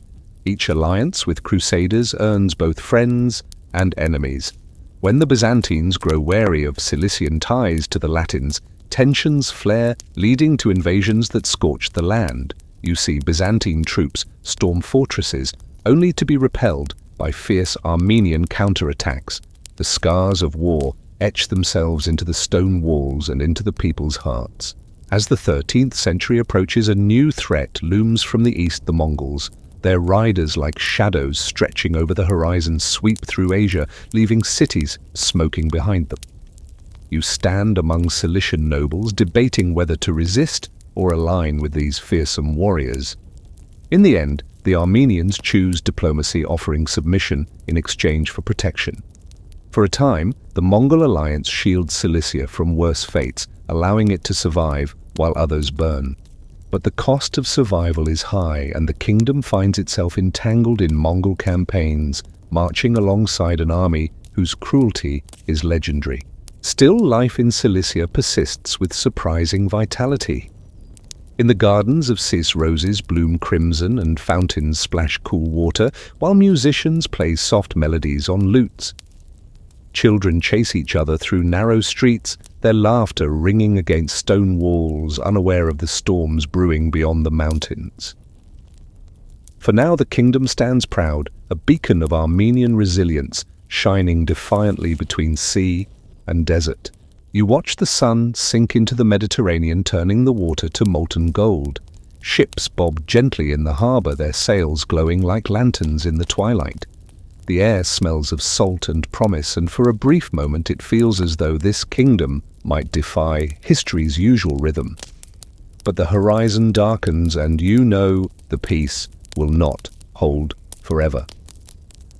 Each alliance with Crusaders earns both friends and enemies. When the Byzantines grow wary of Cilician ties to the Latins, tensions flare, leading to invasions that scorch the land. You see Byzantine troops storm fortresses, only to be repelled by fierce Armenian counterattacks. The scars of war etch themselves into the stone walls and into the people's hearts. As the 13th century approaches, a new threat looms from the east: the Mongols. Their riders, like shadows stretching over the horizon, sweep through Asia, leaving cities smoking behind them. You stand among Cilician nobles, debating whether to resist or align with these fearsome warriors. In the end, the Armenians choose diplomacy, offering submission in exchange for protection. For a time, the Mongol alliance shields Cilicia from worse fates, allowing it to survive while others burn. But the cost of survival is high, and the kingdom finds itself entangled in Mongol campaigns, marching alongside an army whose cruelty is legendary. Still, life in Cilicia persists with surprising vitality. In the gardens of Cis, roses bloom crimson and fountains splash cool water, while musicians play soft melodies on lutes. Children chase each other through narrow streets, their laughter ringing against stone walls, unaware of the storms brewing beyond the mountains. For now the kingdom stands proud, a beacon of Armenian resilience, shining defiantly between sea and desert. You watch the sun sink into the Mediterranean, turning the water to molten gold. Ships bob gently in the harbor, their sails glowing like lanterns in the twilight. The air smells of salt and promise, and for a brief moment it feels as though this kingdom might defy history's usual rhythm. But the horizon darkens, and you know the peace will not hold forever.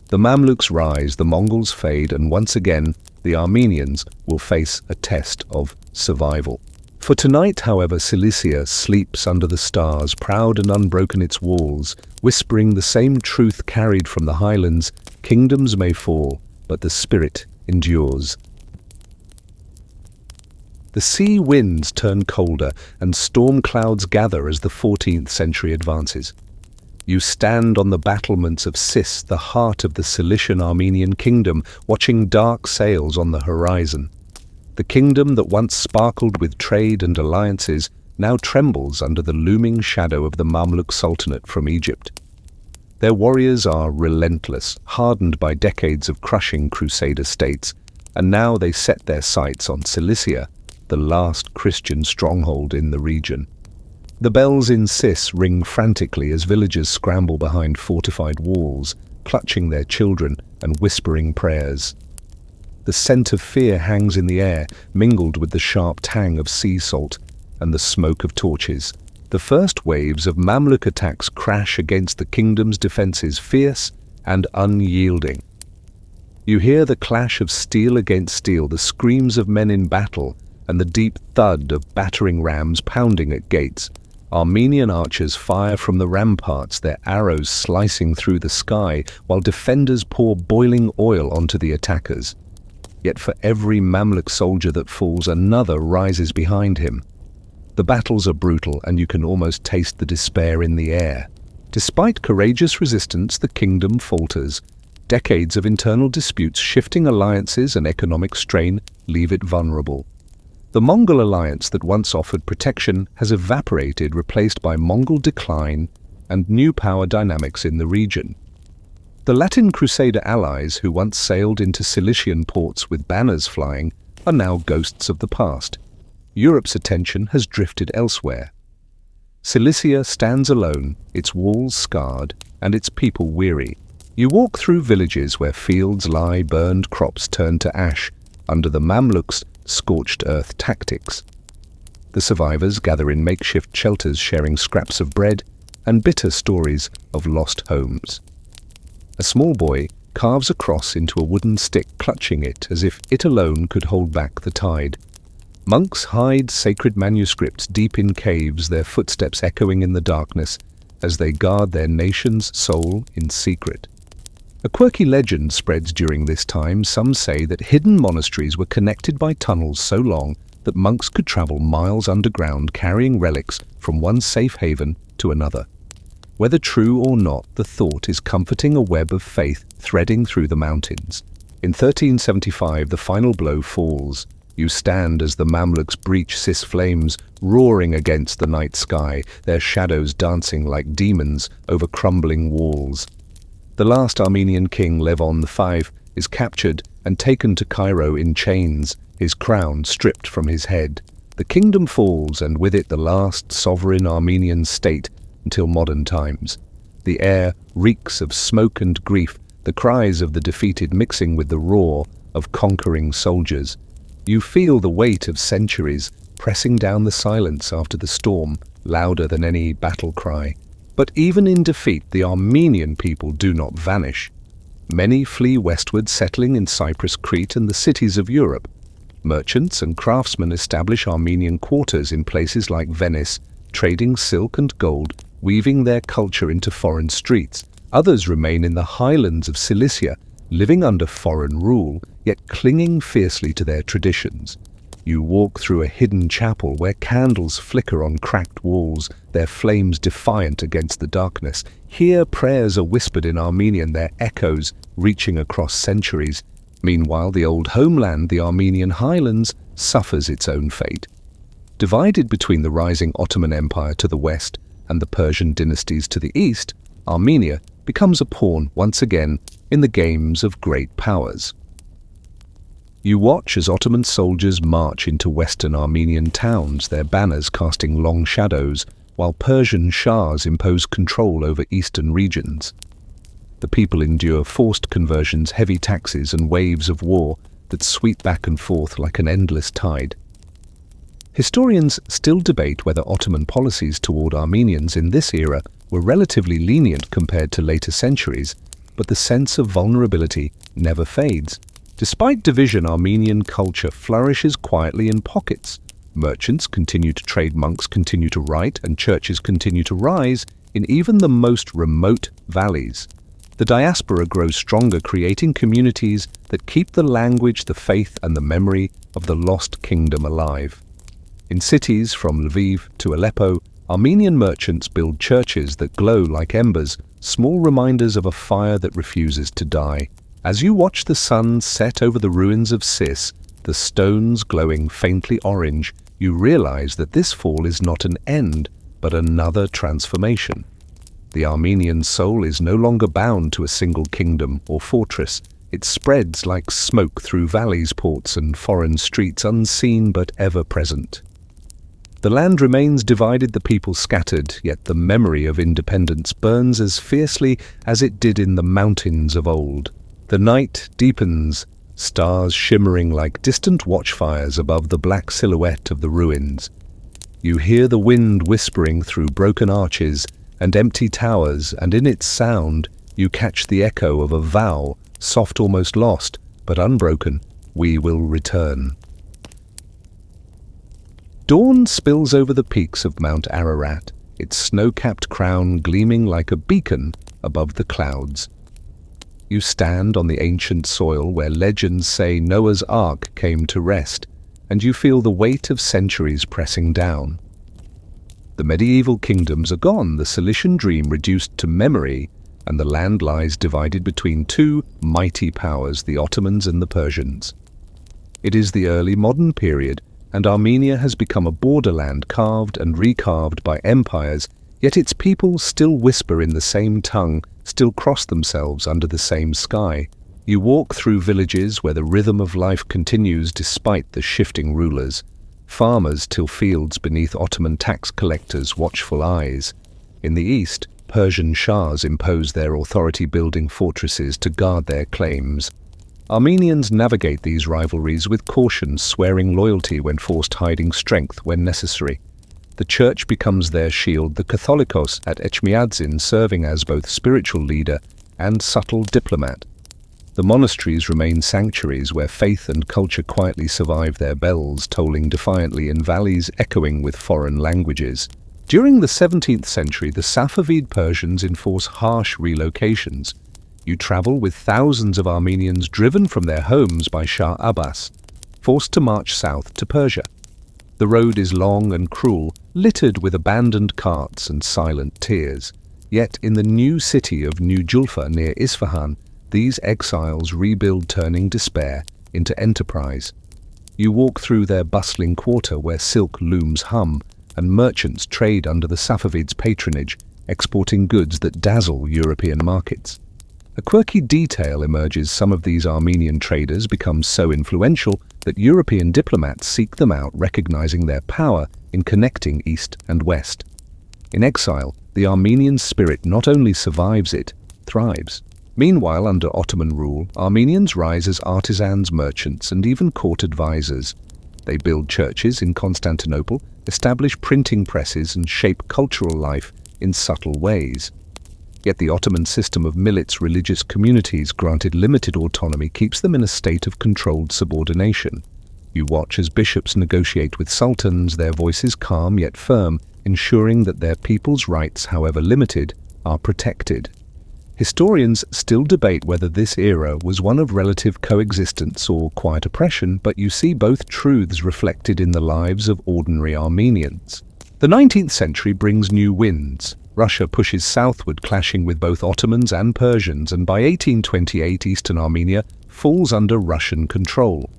The Mamluks rise, the Mongols fade, and once again the Armenians will face a test of survival. For tonight, however, Cilicia sleeps under the stars, proud and unbroken its walls, whispering the same truth carried from the highlands: kingdoms may fall, but the spirit endures. The sea winds turn colder, and storm clouds gather as the 14th century advances. You stand on the battlements of Cis, the heart of the Cilician Armenian kingdom, watching dark sails on the horizon. The kingdom that once sparkled with trade and alliances now trembles under the looming shadow of the Mamluk Sultanate from Egypt. Their warriors are relentless, hardened by decades of crushing crusader states, and now they set their sights on Cilicia, the last Christian stronghold in the region. The bells in Cis ring frantically as villagers scramble behind fortified walls, clutching their children and whispering prayers. The scent of fear hangs in the air, mingled with the sharp tang of sea salt and the smoke of torches. The first waves of Mamluk attacks crash against the kingdom's defenses, fierce and unyielding. You hear the clash of steel against steel, the screams of men in battle, and the deep thud of battering rams pounding at gates. Armenian archers fire from the ramparts, their arrows slicing through the sky, while defenders pour boiling oil onto the attackers. Yet for every Mamluk soldier that falls, another rises behind him. The battles are brutal, and you can almost taste the despair in the air. Despite courageous resistance, the kingdom falters. Decades of internal disputes, shifting alliances, and economic strain leave it vulnerable. The Mongol alliance that once offered protection has evaporated, replaced by Mongol decline and new power dynamics in the region. The Latin Crusader allies who once sailed into Cilician ports with banners flying are now ghosts of the past. Europe's attention has drifted elsewhere. Cilicia stands alone, its walls scarred and its people weary. You walk through villages where fields lie, burned crops turned to ash under the Mamluks' scorched earth tactics. The survivors gather in makeshift shelters, sharing scraps of bread and bitter stories of lost homes. A small boy carves a cross into a wooden stick, clutching it as if it alone could hold back the tide. Monks hide sacred manuscripts deep in caves, their footsteps echoing in the darkness as they guard their nation's soul in secret. A quirky legend spreads during this time. Some say that hidden monasteries were connected by tunnels so long that monks could travel miles underground, carrying relics from one safe haven to another. Whether true or not, the thought is comforting, a web of faith threading through the mountains. In 1375, the final blow falls. You stand as the Mamluks breach Cis flames, roaring against the night sky, their shadows dancing like demons over crumbling walls. The last Armenian king, Levon V, is captured and taken to Cairo in chains, his crown stripped from his head. The kingdom falls, and with it the last sovereign Armenian state until modern times. The air reeks of smoke and grief, the cries of the defeated mixing with the roar of conquering soldiers. You feel the weight of centuries pressing down the silence after the storm, louder than any battle cry. But even in defeat, the Armenian people do not vanish. Many flee westward, settling in Cyprus, Crete, and the cities of Europe. Merchants and craftsmen establish Armenian quarters in places like Venice, trading silk and gold, weaving their culture into foreign streets. Others remain in the highlands of Cilicia, living under foreign rule, yet clinging fiercely to their traditions. You walk through a hidden chapel where candles flicker on cracked walls, their flames defiant against the darkness. Here prayers are whispered in Armenian, their echoes reaching across centuries. Meanwhile, the old homeland, the Armenian highlands, suffers its own fate. Divided between the rising Ottoman Empire to the west and the Persian dynasties to the east, Armenia becomes a pawn once again in the games of great powers. You watch as Ottoman soldiers march into western Armenian towns, their banners casting long shadows, while Persian shahs impose control over eastern regions. The people endure forced conversions, heavy taxes, and waves of war that sweep back and forth like an endless tide. Historians still debate whether Ottoman policies toward Armenians in this era were relatively lenient compared to later centuries, but the sense of vulnerability never fades. Despite division, Armenian culture flourishes quietly in pockets. Merchants continue to trade, monks continue to write, and churches continue to rise in even the most remote valleys. The diaspora grows stronger, creating communities that keep the language, the faith, and the memory of the lost kingdom alive. In cities from Lviv to Aleppo, Armenian merchants build churches that glow like embers, small reminders of a fire that refuses to die. As you watch the sun set over the ruins of Sis, the stones glowing faintly orange, you realize that this fall is not an end, but another transformation. The Armenian soul is no longer bound to a single kingdom or fortress. It spreads like smoke through valleys, ports, and foreign streets, unseen but ever present. The land remains divided, the people scattered, yet the memory of independence burns as fiercely as it did in the mountains of old. The night deepens, stars shimmering like distant watchfires above the black silhouette of the ruins. You hear the wind whispering through broken arches and empty towers, and in its sound you catch the echo of a vow, soft, almost lost, but unbroken: we will return. Dawn spills over the peaks of Mount Ararat, its snow-capped crown gleaming like a beacon above the clouds. You stand on the ancient soil where legends say Noah's Ark came to rest, and you feel the weight of centuries pressing down. The medieval kingdoms are gone, the Cilician dream reduced to memory, and the land lies divided between two mighty powers, the Ottomans and the Persians. It is the early modern period, and Armenia has become a borderland carved and recarved by empires, yet its people still whisper in the same tongue, still cross themselves under the same sky. You walk through villages where the rhythm of life continues despite the shifting rulers. Farmers till fields beneath Ottoman tax collectors' watchful eyes. In the east, Persian shahs impose their authority, building fortresses to guard their claims. Armenians navigate these rivalries with caution, swearing loyalty when forced, hiding strength when necessary. The church becomes their shield, the Catholicos at Echmiadzin serving as both spiritual leader and subtle diplomat. The monasteries remain sanctuaries where faith and culture quietly survive, their bells tolling defiantly in valleys echoing with foreign languages. During the 17th century, the Safavid Persians enforce harsh relocations. You travel with thousands of Armenians driven from their homes by Shah Abbas, forced to march south to Persia. The road is long and cruel, littered with abandoned carts and silent tears. Yet in the new city of New Julfa near Isfahan, these exiles rebuild, turning despair into enterprise. You walk through their bustling quarter where silk looms hum, and merchants trade under the Safavids' patronage, exporting goods that dazzle European markets. A quirky detail emerges: some of these Armenian traders become so influential that European diplomats seek them out, recognizing their power in connecting East and West. In exile, the Armenian spirit not only survives, it thrives. Meanwhile, under Ottoman rule, Armenians rise as artisans, merchants, and even court advisors. They build churches in Constantinople, establish printing presses, and shape cultural life in subtle ways. Yet the Ottoman system of milits religious communities granted limited autonomy keeps them in a state of controlled subordination. You watch as bishops negotiate with sultans, their voices calm yet firm, ensuring that their people's rights, however limited, are protected. Historians still debate whether this era was one of relative coexistence or quiet oppression, but you see both truths reflected in the lives of ordinary Armenians. The 19th century brings new winds. Russia pushes southward, clashing with both Ottomans and Persians, and by 1828 eastern Armenia falls under Russian control.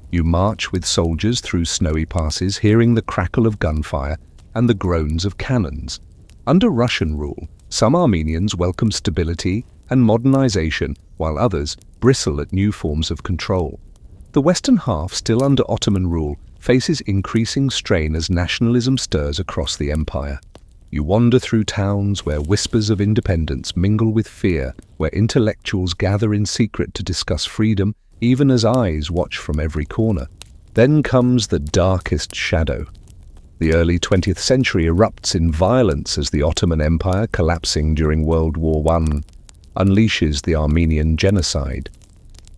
You march with soldiers through snowy passes, hearing the crackle of gunfire and the groans of cannons. Under Russian rule, some Armenians welcome stability and modernization, while others bristle at new forms of control. The western half, still under Ottoman rule, faces increasing strain as nationalism stirs across the empire. You wander through towns where whispers of independence mingle with fear, where intellectuals gather in secret to discuss freedom, even as eyes watch from every corner. Then comes the darkest shadow. The early 20th century erupts in violence as the Ottoman Empire, collapsing during World War I, unleashes the Armenian genocide.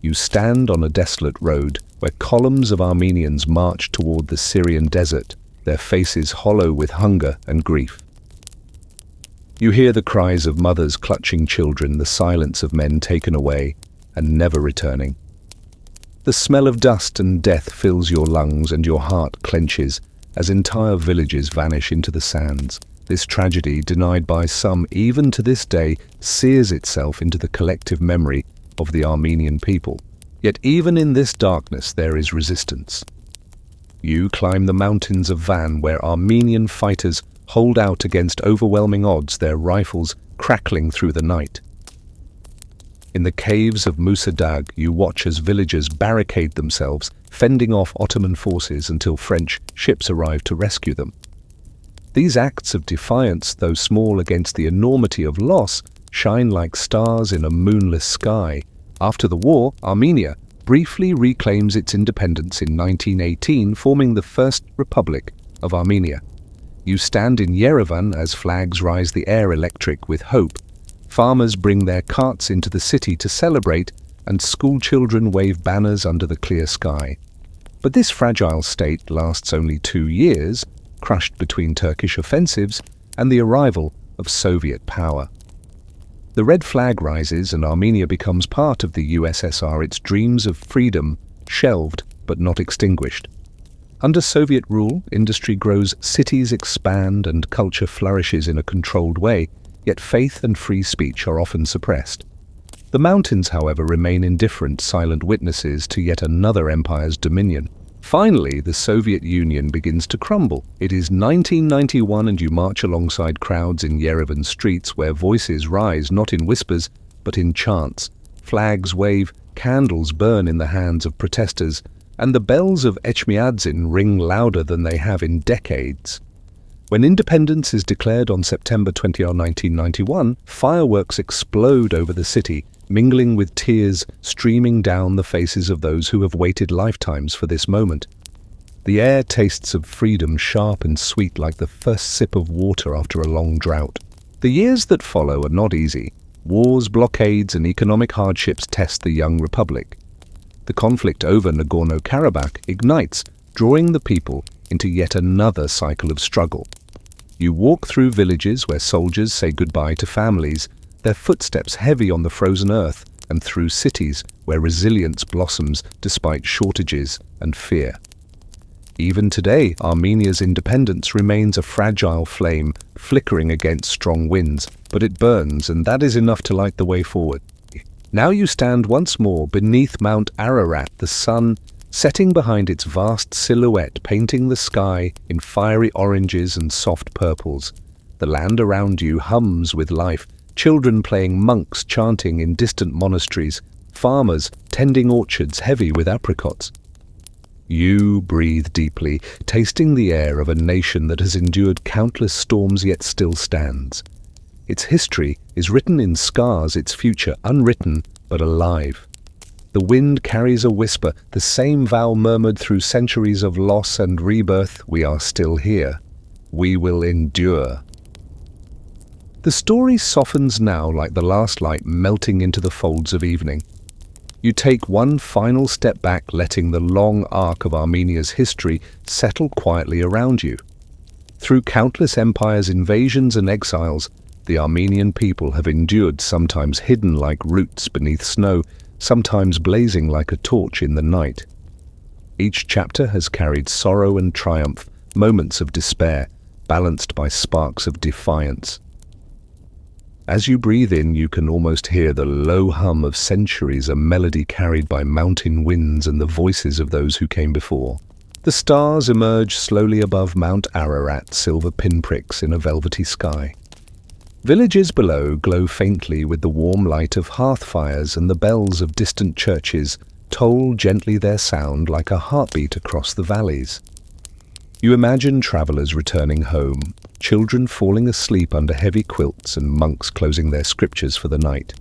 You stand on a desolate road where columns of Armenians march toward the Syrian desert, their faces hollow with hunger and grief. You hear the cries of mothers clutching children, the silence of men taken away and never returning. The smell of dust and death fills your lungs and your heart clenches as entire villages vanish into the sands. This tragedy, denied by some even to this day, sears itself into the collective memory of the Armenian people. Yet even in this darkness there is resistance. You climb the mountains of Van, where Armenian fighters hold out against overwhelming odds, their rifles crackling through the night. In the caves of Musa Dag, you watch as villagers barricade themselves, fending off Ottoman forces until French ships arrive to rescue them. These acts of defiance, though small against the enormity of loss, shine like stars in a moonless sky. After the war, Armenia briefly reclaims its independence in 1918, forming the First Republic of Armenia. You stand in Yerevan as flags rise the air electric with hope. Farmers bring their carts into the city to celebrate, and schoolchildren wave banners under the clear sky. But this fragile state lasts only 2 years, crushed between Turkish offensives and the arrival of Soviet power. The red flag rises and Armenia becomes part of the USSR, its dreams of freedom shelved but not extinguished. Under Soviet rule, industry grows, cities expand, and culture flourishes in a controlled way, yet faith and free speech are often suppressed. The mountains, however, remain indifferent, silent witnesses to yet another empire's dominion. Finally, the Soviet Union begins to crumble. It is 1991 and you march alongside crowds in Yerevan streets where voices rise not in whispers, but in chants. Flags wave, candles burn in the hands of protesters, and the bells of Echmiadzin ring louder than they have in decades. When independence is declared on September 20, 1991, fireworks explode over the city, mingling with tears streaming down the faces of those who have waited lifetimes for this moment. The air tastes of freedom, sharp and sweet like the first sip of water after a long drought. The years that follow are not easy. Wars, blockades, and economic hardships test the young republic. The conflict over Nagorno-Karabakh ignites, drawing the people into yet another cycle of struggle. You walk through villages where soldiers say goodbye to families, their footsteps heavy on the frozen earth, and through cities where resilience blossoms despite shortages and fear. Even today, Armenia's independence remains a fragile flame, flickering against strong winds, but it burns, and that is enough to light the way forward. Now you stand once more beneath Mount Ararat, the sun setting behind its vast silhouette, painting the sky in fiery oranges and soft purples. The land around you hums with life, children playing, monks chanting in distant monasteries, farmers tending orchards heavy with apricots. You breathe deeply, tasting the air of a nation that has endured countless storms yet still stands. Its history is written in scars, its future unwritten but alive. The wind carries a whisper, the same vow murmured through centuries of loss and rebirth: we are still here. We will endure. The story softens now like the last light melting into the folds of evening. You take one final step back, letting the long arc of Armenia's history settle quietly around you. Through countless empires, invasions, and exiles, the Armenian people have endured, sometimes hidden like roots beneath snow, sometimes blazing like a torch in the night. Each chapter has carried sorrow and triumph, moments of despair, balanced by sparks of defiance. As you breathe in, you can almost hear the low hum of centuries, a melody carried by mountain winds and the voices of those who came before. The stars emerge slowly above Mount Ararat, silver pinpricks in a velvety sky. Villages below glow faintly with the warm light of hearth fires, and the bells of distant churches toll gently, their sound like a heartbeat across the valleys. You imagine travelers returning home, children falling asleep under heavy quilts, and monks closing their scriptures for the night.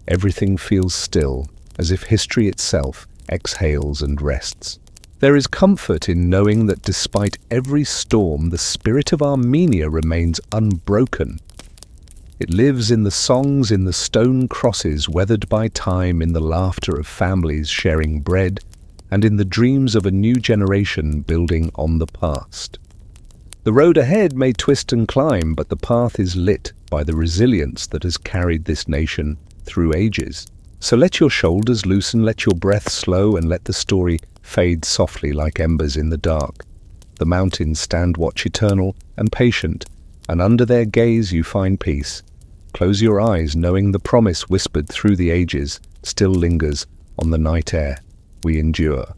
Everything feels still, as if history itself exhales and rests. There is comfort in knowing that despite every storm, the spirit of Armenia remains unbroken. It lives in the songs, in the stone crosses weathered by time, in the laughter of families sharing bread, and in the dreams of a new generation building on the past. The road ahead may twist and climb, but the path is lit by the resilience that has carried this nation through ages. So let your shoulders loosen, let your breath slow, and let the story fade softly like embers in the dark. The mountains stand watch, eternal and patient, and under their gaze you find peace. Close your eyes, knowing the promise whispered through the ages still lingers on the night air we endure.